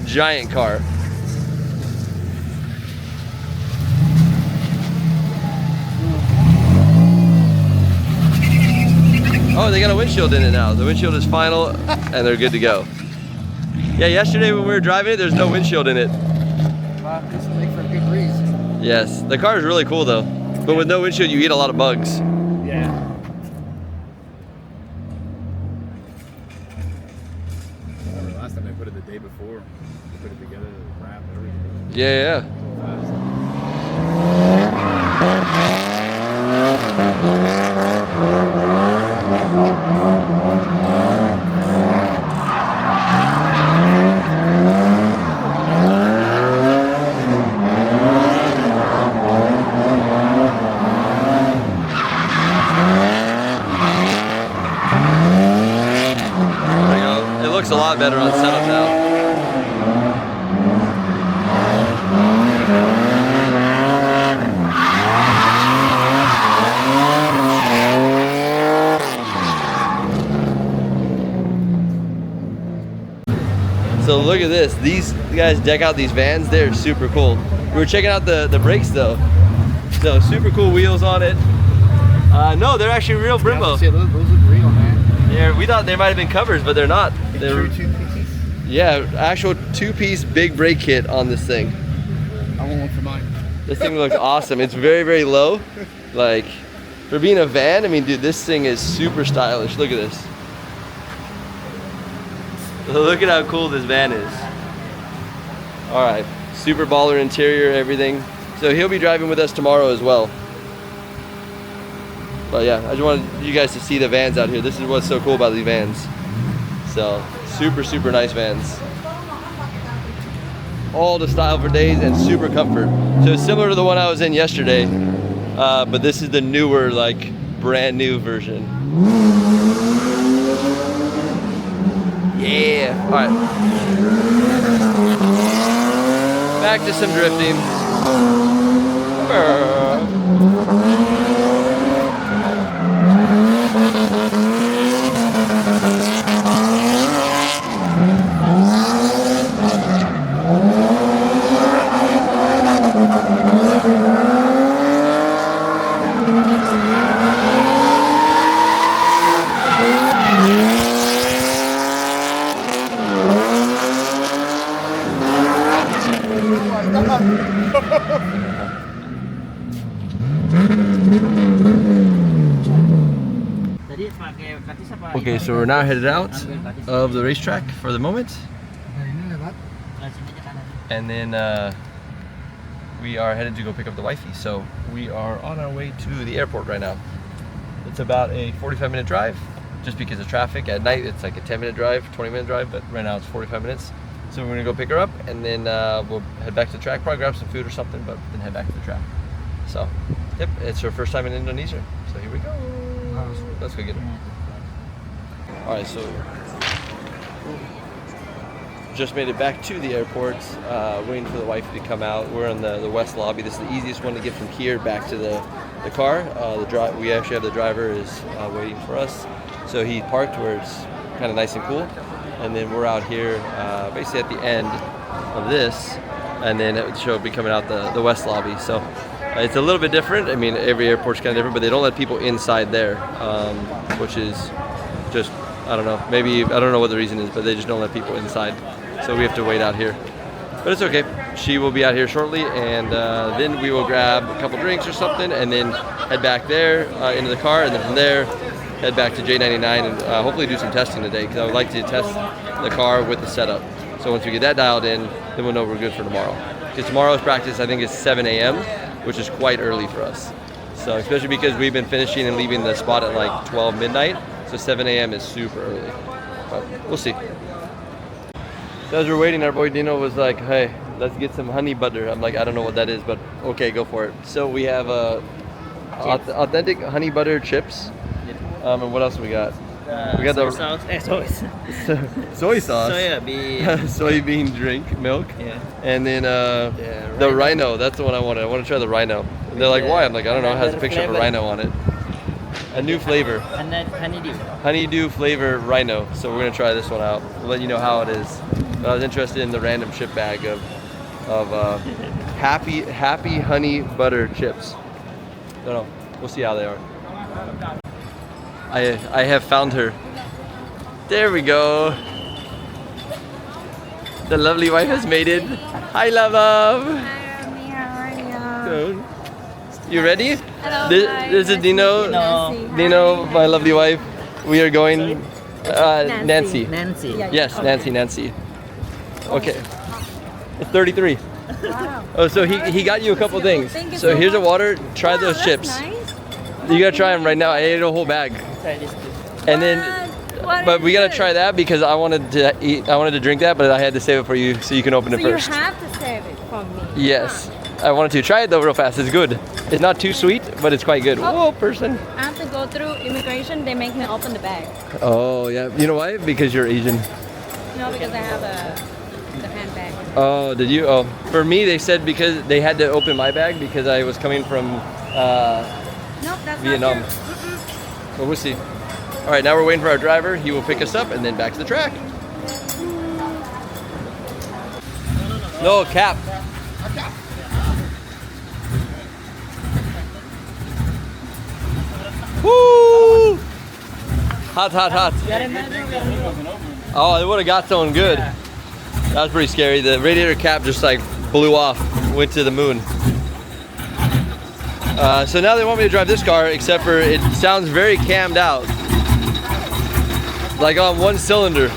S1: giant car. Oh, they got a windshield in it now. The windshield is final, and they're good to go. Yeah, yesterday when we were driving it, there's no windshield in it.
S5: Wow, this will make for a good breeze.
S1: Yes, the car is really cool though. But with no windshield, you eat a lot of bugs.
S6: Yeah. Last time I put it the day before. We put it together, the wrap, everything.
S1: Yeah. There you go. It looks a lot better on setup now. So look at this. These guys deck out these vans. They're super cool. We were checking out the brakes though. So super cool wheels on it. No, they're actually real Brembo.
S5: See, those look real, man.
S1: Yeah, we thought they might have been covers, but they're not. They're,
S5: True two-piece.
S1: yeah, actual two-piece big brake kit on this thing.
S5: I want one for mine.
S1: This thing looks awesome. It's very, very low. Like, for being a van, I mean, dude, this thing is super stylish. Look at this. Look at how cool this van is. All right, super baller interior, everything. So he'll be driving with us tomorrow as well. But yeah, I just wanted you guys to see the vans out here. This is what's so cool about these vans. So super, super nice vans. All the style for days and super comfort. So it's similar to the one I was in yesterday, but this is the newer, like brand new version. Yeah, all right. Back to some drifting. Okay, so we're now headed out of the racetrack for the moment. And then we are headed to go pick up the wifey. So we are on our way to the airport right now. It's about a 45-minute drive, just because of traffic. At night, it's like a 10-minute drive, 20-minute drive, but right now it's 45 minutes. So we're gonna go pick her up, and then we'll head back to the track, probably grab some food or something, but then head back to the track. So, yep, it's her first time in Indonesia. So here we go. Let's go get her. All right, so just made it back to the airport, waiting for the wifey to come out. We're in the west lobby. This is the easiest one to get from here back to the car. We actually have the driver is waiting for us. So he parked where it's kind of nice and cool. And then we're out here basically at the end of this, and then she'll be coming out the west lobby. So it's a little bit different. I mean, every airport's kind of different, but they don't let people inside there, which is just, I don't know, maybe, I don't know what the reason is, but they just don't let people inside. So we have to wait out here. But it's okay. She will be out here shortly, and then we will grab a couple drinks or something, and then head back there into the car, and then from there, head back to J99 and hopefully do some testing today, because I would like to test the car with the setup. So once we get that dialed in, then we'll know we're good for tomorrow. Because tomorrow's practice, I think, is 7 a.m., which is quite early for us. So especially because we've been finishing and leaving the spot at like 12 midnight, so 7 a.m. is super early. But we'll see. So as we're waiting, our boy Dino was like, hey, let's get some honey butter. I'm like, I don't know what that is, but okay, go for it. So we have authentic honey butter chips. And what else we got? We got
S3: soy
S1: the
S3: sauce.
S1: soy sauce,
S3: Soybean.
S1: soybean drink, milk,
S3: Yeah.
S1: and then the rhino. That's the one I wanted. I want to try the rhino. And they're like, why? I'm like, I don't know. It has a picture of a rhino on it. A new flavor.
S3: And then honeydew.
S1: Honeydew flavor rhino. So we're gonna try this one out. We'll let you know how it is. But I was interested in the random chip bag of happy honey butter chips. Don't know. We'll see how they are. I have found her. There we go. The lovely wife has made it. Hi, love.
S7: Hi, Remy. How are you?
S1: You ready?
S7: Hello.
S1: This is Dino. Dino, my lovely wife. We are going. Nancy.
S2: Nancy.
S1: Yes, Nancy. Okay. It's 33.
S7: Wow.
S1: Oh, so he got you a couple things.
S7: Thank you
S1: So
S7: so
S1: here's a
S7: much.
S1: water. Try those
S7: Wow,
S1: chips.
S7: that's nice.
S1: You gotta try them right now. I ate a whole bag. And then,
S7: What
S1: but
S7: is
S1: we gotta
S7: this?
S1: try that because I wanted to drink that, but I had to save it for you so you can open
S7: So
S1: it
S7: you
S1: first.
S7: have to save it for me.
S1: Yes, I wanted to try it though real fast. It's good. It's not too sweet, but it's quite good.
S7: Oh.
S1: Whoa, person.
S7: I have to go through immigration. They make me open the bag.
S1: Oh yeah. You know why? Because you're Asian.
S7: No, because I have the handbag.
S1: Oh, did you? Oh, for me they said because they had to open my bag because I was coming from
S7: Nope, that's
S1: Vietnam.
S7: not true.
S1: Well, we'll see. All right, now we're waiting for our driver. He will pick us up and then back to the track. No, cap. Woo! Hot. Oh, it would have got someone good. That was pretty scary. The radiator cap just like blew off, went to the moon. So now they want me to drive this car, except for it sounds very cammed out. Like on one cylinder.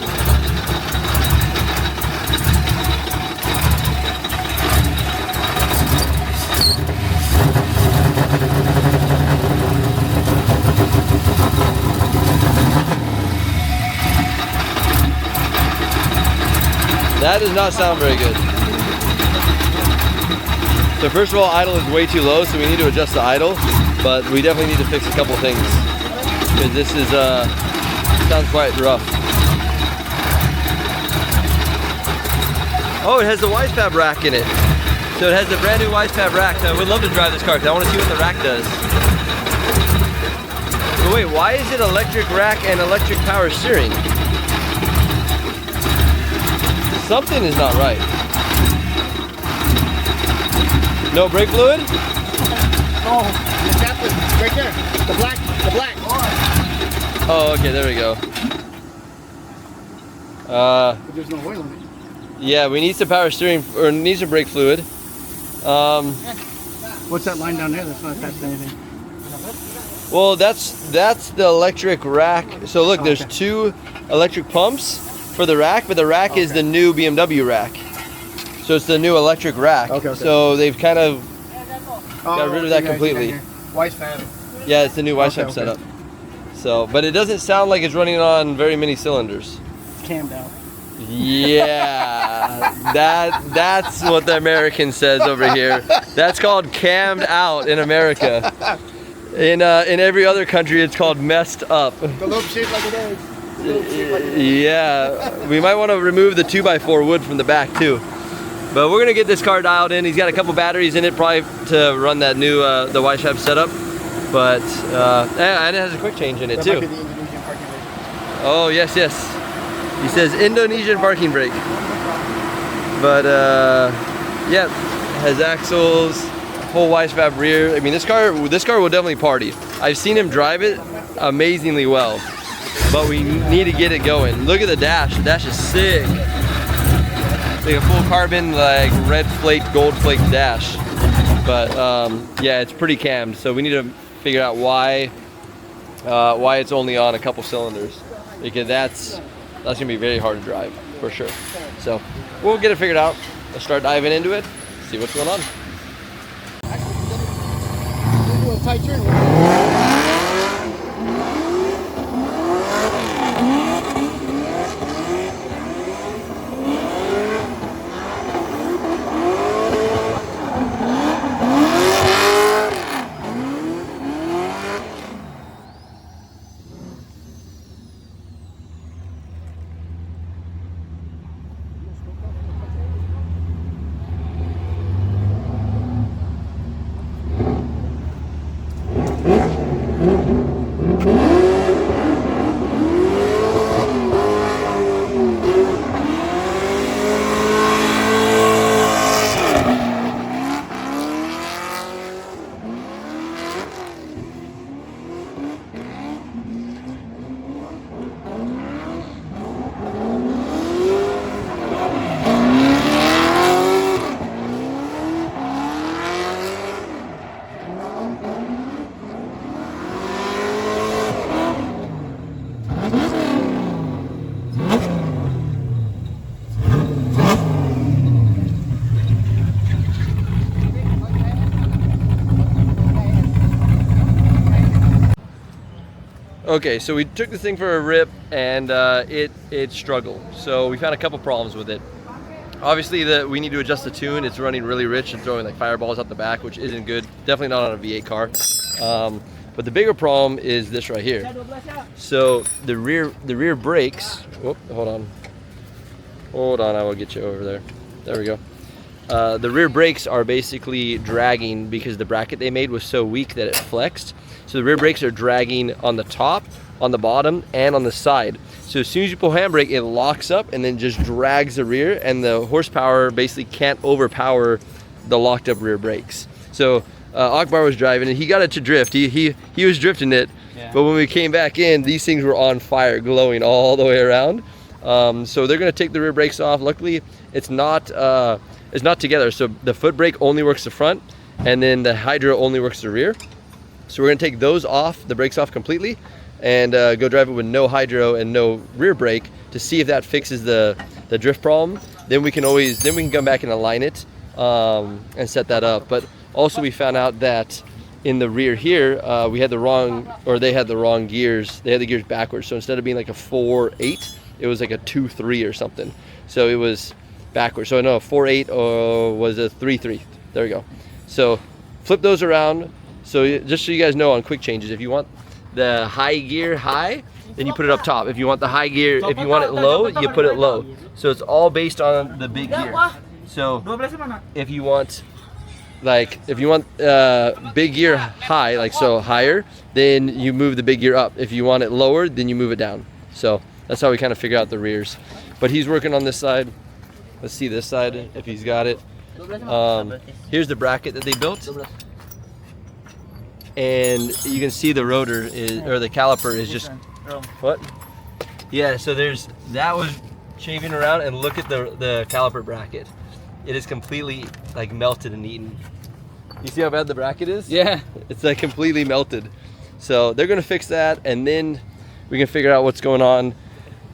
S1: That does not sound very good. So first of all, idle is way too low, so we need to adjust the idle, but we definitely need to fix a couple things because this is sounds quite rough. Oh, it has the Wisefab rack in it. So it has the brand new Wisefab rack. So I would love to drive this car because I want to see what the rack does. But wait, why is it electric rack and electric power steering? Something is not right. No brake fluid?
S5: Oh, the captain, right there. The black.
S1: Oh, okay, there we go.
S5: But there's no oil in it.
S1: Yeah, we need some power steering, or needs some brake fluid.
S5: What's that line down there? That's not attached to anything.
S1: Well, that's the electric rack. So look, there's
S5: Okay.
S1: two electric pumps for the rack, but the rack is the new BMW rack. So it's the new electric rack.
S5: Okay.
S1: So they've kind of got rid of that
S5: okay,
S1: completely.
S5: Wisefab.
S1: Yeah, it's the new Wisefab
S5: Okay.
S1: setup. So, but it doesn't sound like it's running on very many cylinders.
S5: It's cammed out.
S1: Yeah, that's what the American says over here. That's called cammed out in America. In every other country, it's called messed up.
S5: The loop shaped like an egg.
S1: Yeah, we might want to remove the 2x4 wood from the back too. But we're gonna get this car dialed in. He's got a couple batteries in it, probably to run that new the Wisefab setup. But and it has a quick change in it
S5: That might be
S1: too.
S5: the Indonesian parking brake.
S1: Oh yes. He says Indonesian parking brake. But yeah, has axles, full Wisefab rear. I mean, this car will definitely party. I've seen him drive it amazingly well, but we need to get it going. Look at the dash. The dash is sick. Like a full carbon, like red flaked, gold flaked dash. But yeah, it's pretty cammed. So we need to figure out why it's only on a couple cylinders, because that's gonna be very hard to drive for sure. So we'll get it figured out. Let's start diving into it, see what's going on.
S5: Do a tight turn.
S1: Okay, so we took this thing for a rip and it struggled. So we found a couple problems with it. Obviously, we need to adjust the tune. It's running really rich and throwing like fireballs out the back, which isn't good. Definitely not on a V8 car. But the bigger problem is this right here. So the rear brakes. Whoop, hold on. I will get you over there. There we go. The rear brakes are basically dragging because the bracket they made was so weak that it flexed. So the rear brakes are dragging on the top, on the bottom, and on the side. So as soon as you pull handbrake, it locks up and then just drags the rear, and the horsepower basically can't overpower the locked up rear brakes. So Akbar was driving and he got it to drift. He was drifting it, yeah. But when we came back in, these things were on fire, glowing all the way around. So they're gonna take the rear brakes off. Luckily, it's not together. So the foot brake only works the front, and then the hydro only works the rear. So we're gonna take those off, the brakes off completely, and go drive it with no hydro and no rear brake to see if that fixes the drift problem. Then we can come back and align it and set that up. But also we found out that in the rear here, they had the wrong gears. They had the gears backwards. So instead of being like a 4-8, it was like a 2-3 or something. So it was backwards. So no, a 4-8 was a 3-3. There we go. So flip those around. So just so you guys know on quick changes, if you want the high gear high, then you put it up top. If you want the high gear, if you want it low, you put it low. So it's all based on the big gear. So if you want big gear high, like so higher, then you move the big gear up. If you want it lower, then you move it down. So that's how we kind of figure out the rears. But he's working on this side. Let's see this side if he's got it. Here's the bracket that they built. And you can see the rotor or the caliper is just, what? Yeah, so that was shaving around, and look at the caliper bracket. It is completely like melted and eaten. You see how bad the bracket is?
S2: Yeah.
S1: It's like completely melted. So they're gonna fix that, and then we can figure out what's going on.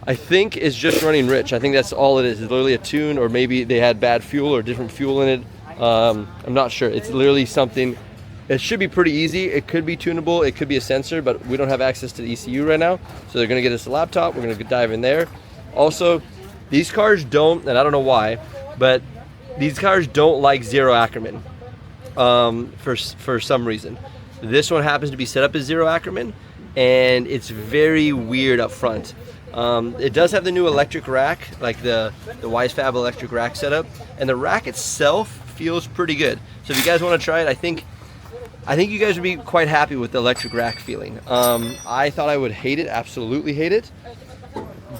S1: I think it's just running rich. I think that's all it is. It's literally a tune, or maybe they had bad fuel or different fuel in it. I'm not sure. It's literally something. It should be pretty easy. It could be tunable. It could be a sensor, but we don't have access to the ECU right now. So they're gonna get us a laptop. We're gonna dive in there. Also, these cars don't, and I don't know why, but these cars don't like 0 Ackerman for some reason. This one happens to be set up as 0 Ackerman, and it's very weird up front. It does have the new electric rack, like the WiseFab electric rack setup, and the rack itself feels pretty good. So if you guys want to try it, I think you guys would be quite happy with the electric rack feeling. I thought I would hate it, absolutely hate it,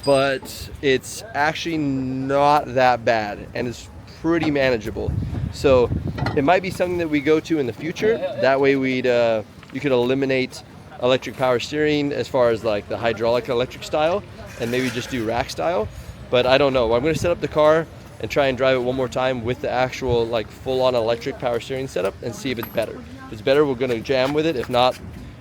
S1: but it's actually not that bad, and it's pretty manageable. So it might be something that we go to in the future. That way you could eliminate electric power steering as far as like the hydraulic electric style, and maybe just do rack style. But I don't know. I'm going to set up the car and try and drive it one more time with the actual like full-on electric power steering setup and see if it's better. If it's better, we're going to jam with it. If not,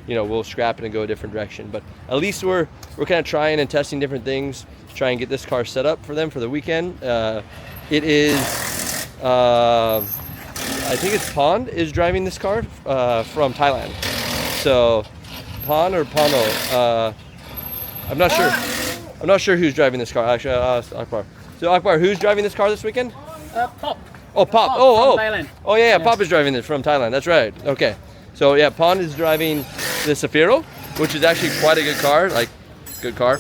S1: we'll scrap it and go a different direction. But at least we're kind of trying and testing different things to try and get this car set up for them for the weekend. It is I think it's Pond is driving this car from Thailand. So Pond or Pano, I'm not sure. I'm not sure who's driving this car. Actually, I'll ask Akbar. So Akbar, who's driving this car this weekend?
S2: Pop.
S1: Oh, Pop.
S2: From Thailand.
S1: Oh yeah, Pop is driving this from Thailand. That's right. Okay. So yeah, Pond is driving the Safiro, which is actually quite a good car. Like, good car.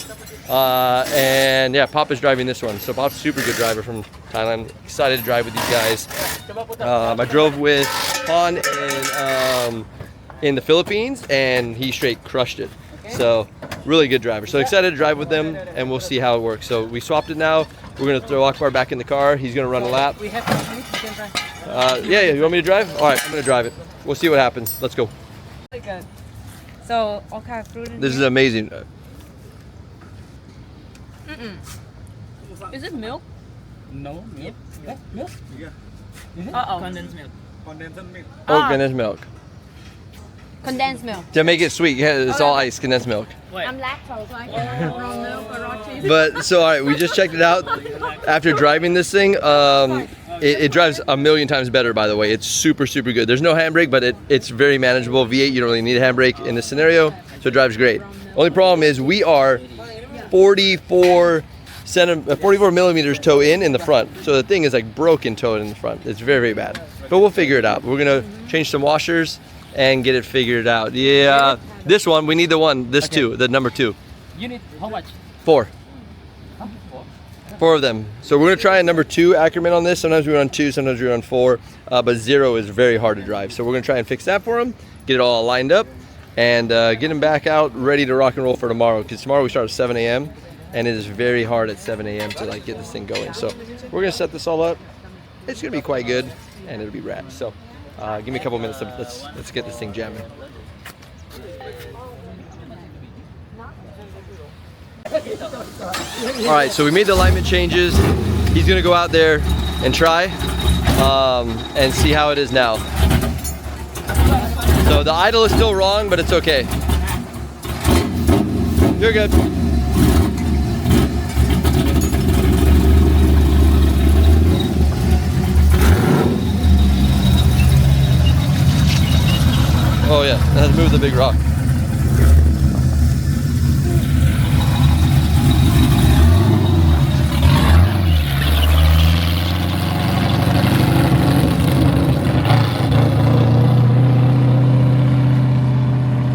S1: And yeah, Pop is driving this one. So Pop's a super good driver from Thailand. Excited to drive with these guys. I drove with Pond in the Philippines, and he straight crushed it. So really good driver. So excited to drive with them, and we'll see how it works. So we swapped it now. We're gonna throw Akbar back in the car. He's gonna run a lap.
S2: We have to you can drive.
S1: Yeah. You want me to drive? All right, I'm gonna drive it. We'll see what happens. Let's go.
S7: Really good. So all kind of fruit in
S1: This is
S7: here.
S1: amazing.
S7: Is it milk?
S2: No, milk. Milk?
S7: Uh-oh.
S2: Condensed milk.
S1: Oh, condensed milk.
S7: Condensed milk.
S1: To make it sweet, yeah, it's all ice, condensed milk.
S7: I'm lactose. So I get raw milk or raw cheese.
S1: But so all right, we just checked it out. After driving this thing, it drives a million times better. By the way, it's super good. There's no handbrake, but it's very manageable. V8, you don't really need a handbrake in this scenario, so it drives great. Only problem is we are 44 millimeters toe in the front. So the thing is like broken toe in the front. It's very, very bad. But we'll figure it out. We're gonna change some washers and get it figured out. Yeah, this one, we need this two, the number 2.
S2: You need how much?
S1: 4. 4 of them. So we're gonna try a number 2 Ackerman on this. Sometimes we run 2, sometimes we run 4, but 0 is very hard to drive. So we're gonna try and fix that for him, get it all lined up, and get him back out ready to rock and roll for tomorrow. Because tomorrow we start at 7 a.m. and it is very hard at 7 a.m. to like get this thing going. So we're gonna set this all up. It's gonna be quite good, and it'll be rad. So give me a couple minutes. Let's get this thing jamming. All right, so we made the alignment changes. He's gonna go out there and try and see how it is now. So the idle is still wrong, but it's okay. You're good. Oh yeah, let's move the big rock.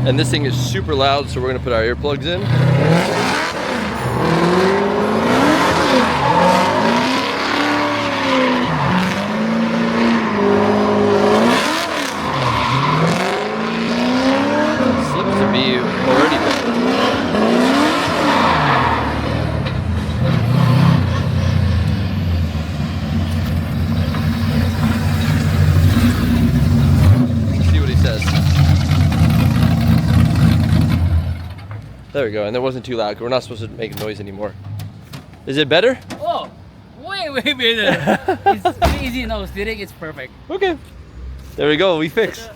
S1: And this thing is super loud, so we're gonna put our earplugs in. Seems to be already better. Let's see what he says. There we go, and that wasn't too loud. We're not supposed to make noise anymore. Is it better?
S2: Oh, way better. It's easy now. Steering is perfect.
S1: Okay. There we go. We fixed.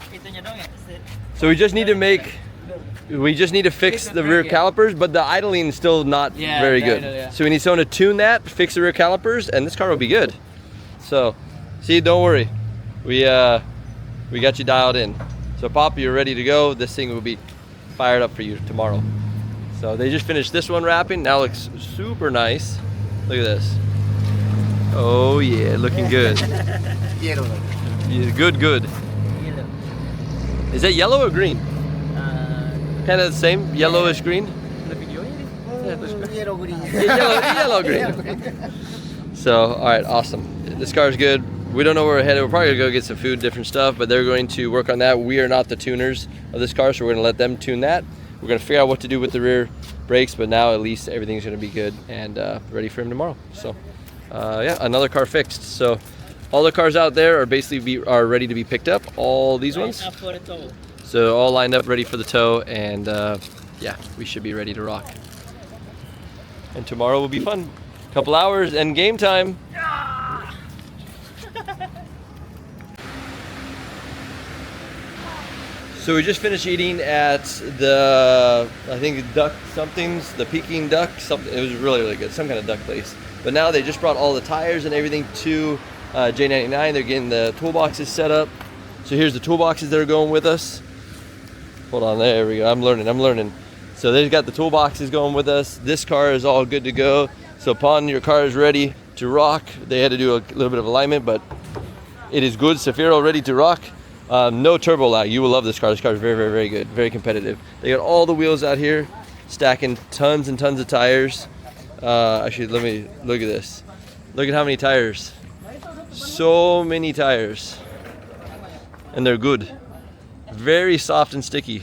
S1: So we just need to fix the rear calipers, but the idling is still not very good.
S2: Idle.
S1: So we need someone to tune that, fix the rear calipers, and this car will be good. So, see, don't worry. We got you dialed in. So Pop, you're ready to go. This thing will be fired up for you tomorrow. So they just finished this one wrapping. Now it looks super nice. Look at this. Oh yeah, looking good. Yeah, good.
S2: Yellow.
S1: Is that yellow or green? Kind of the same, yellowish green.
S2: Yellow green.
S1: Yellow green. So, all right, awesome. This car's good. We don't know where we're headed. We're probably gonna go get some food, different stuff, but they're going to work on that. We are not the tuners of this car, so we're gonna let them tune that. We're gonna figure out what to do with the rear brakes, but now at least everything's gonna be good and ready for him tomorrow. So, yeah, another car fixed. So, all the cars out there are basically are ready to be picked up. All these ones. So all lined up, ready for the tow, and yeah, we should be ready to rock. And tomorrow will be fun. Couple hours and game time. So we just finished eating at the, I think duck somethings, the Peking duck something. It was really, really good, some kind of duck place. But now they just brought all the tires and everything to J99. They're getting the toolboxes set up. So here's the toolboxes that are going with us. Hold on, there we go. I'm learning. So they've got the toolboxes going with us. This car is all good to go. So upon your car is ready to rock, they had to do a little bit of alignment, but it is good. Safiro ready to rock. No turbo lag. You will love this car. This car is very, very, very good. Very competitive. They got all the wheels out here, stacking tons and tons of tires. Actually, let me look at this. Look at how many tires. So many tires. And they're good. Very soft and sticky.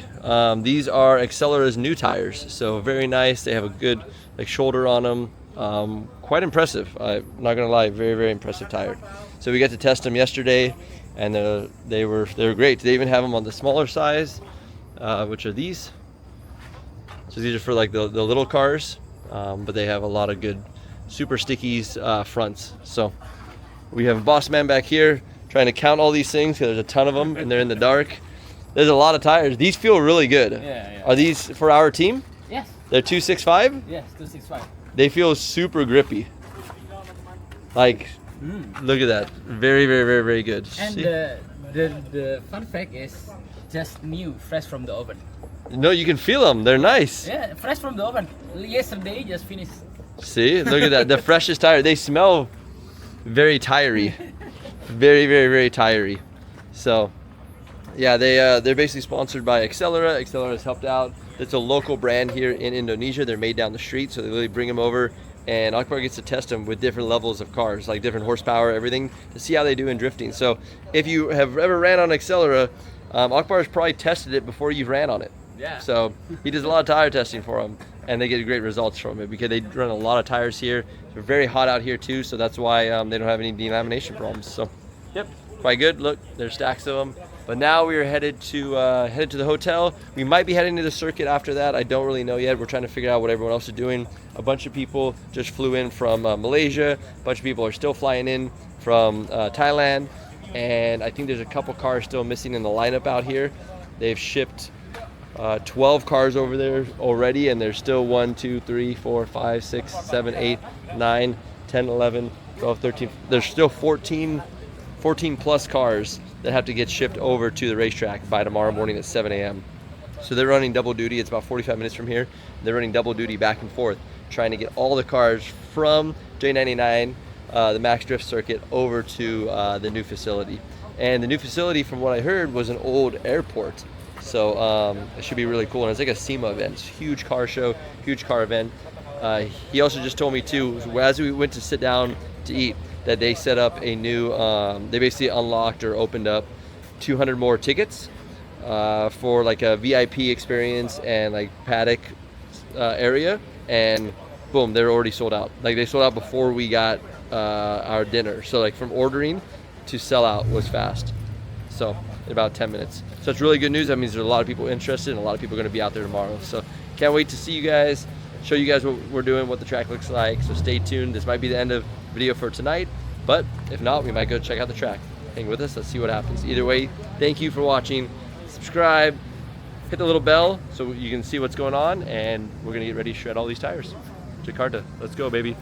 S1: These are Accelera's new tires, so very nice. They have a good shoulder on them. Quite impressive. I'm not gonna lie, very, very impressive tire. So we got to test them yesterday, and they were great. They even have them on the smaller size, which are these. So these are for like the little cars, but they have a lot of good super stickies fronts. So we have Boss Man back here trying to count all these things because there's a ton of them and they're in the dark. There's a lot of tires. These feel really good.
S2: Yeah.
S1: Are these for our team?
S2: Yes.
S1: They're 265?
S2: Yes, 265.
S1: They feel super grippy. Like, look at that. Very, very, very, very good.
S2: And
S1: See?
S2: the fun fact is just new, fresh from the oven.
S1: No, you can feel them. They're nice.
S2: Yeah, fresh from the oven. Yesterday, just finished.
S1: See, look at that. The freshest tire. They smell very tirey. Very, very, very tirey. So, yeah, they're basically sponsored by Accelera. Accelera has helped out. It's a local brand here in Indonesia. They're made down the street, so they really bring them over. And Akbar gets to test them with different levels of cars, like different horsepower, everything, to see how they do in drifting. So if you have ever ran on Accelera, Akbar has probably tested it before you've ran on it.
S2: Yeah.
S1: So he does a lot of tire testing for them, and they get great results from it because they run a lot of tires here. They're very hot out here too, so that's why they don't have any delamination problems. So, yep, quite good. Look, there's stacks of them. But now we are headed to the hotel. We might be heading to the circuit after that. I don't really know yet. We're trying to figure out what everyone else is doing. A bunch of people just flew in from Malaysia. A bunch of people are still flying in from Thailand. And I think there's a couple cars still missing in the lineup out here. They've shipped 12 cars over there already, and there's still 1, 2, 3, 4, 5, 6, 7, 8, 9, 10, 11, 12, 13. There's still 14 plus cars that have to get shipped over to the racetrack by tomorrow morning at 7 a.m. So they're running double duty. It's about 45 minutes from here. They're running double duty back and forth, trying to get all the cars from J99, the Max Drift circuit, over to the new facility. And the new facility, from what I heard, was an old airport. So it should be really cool. And it's like a SEMA event. It's a huge car show, huge car event. He also just told me too, as we went to sit down to eat, that they set up a new, they basically unlocked or opened up 200 more tickets for like a VIP experience and like paddock area, and boom, they're already sold out. Like they sold out before we got our dinner. So like from ordering to sell out was fast. So in about 10 minutes. So it's really good news. That means there's a lot of people interested and a lot of people are going to be out there tomorrow. So can't wait to see you guys, show you guys what we're doing, what the track looks like. So stay tuned. This might be the end of video for tonight, but if not, we might go check out the track. Hang with us, let's see what happens. Either way, thank you for watching. Subscribe, hit the little bell so you can see what's going on, and we're gonna get ready to shred all these tires. Jakarta, let's go, baby.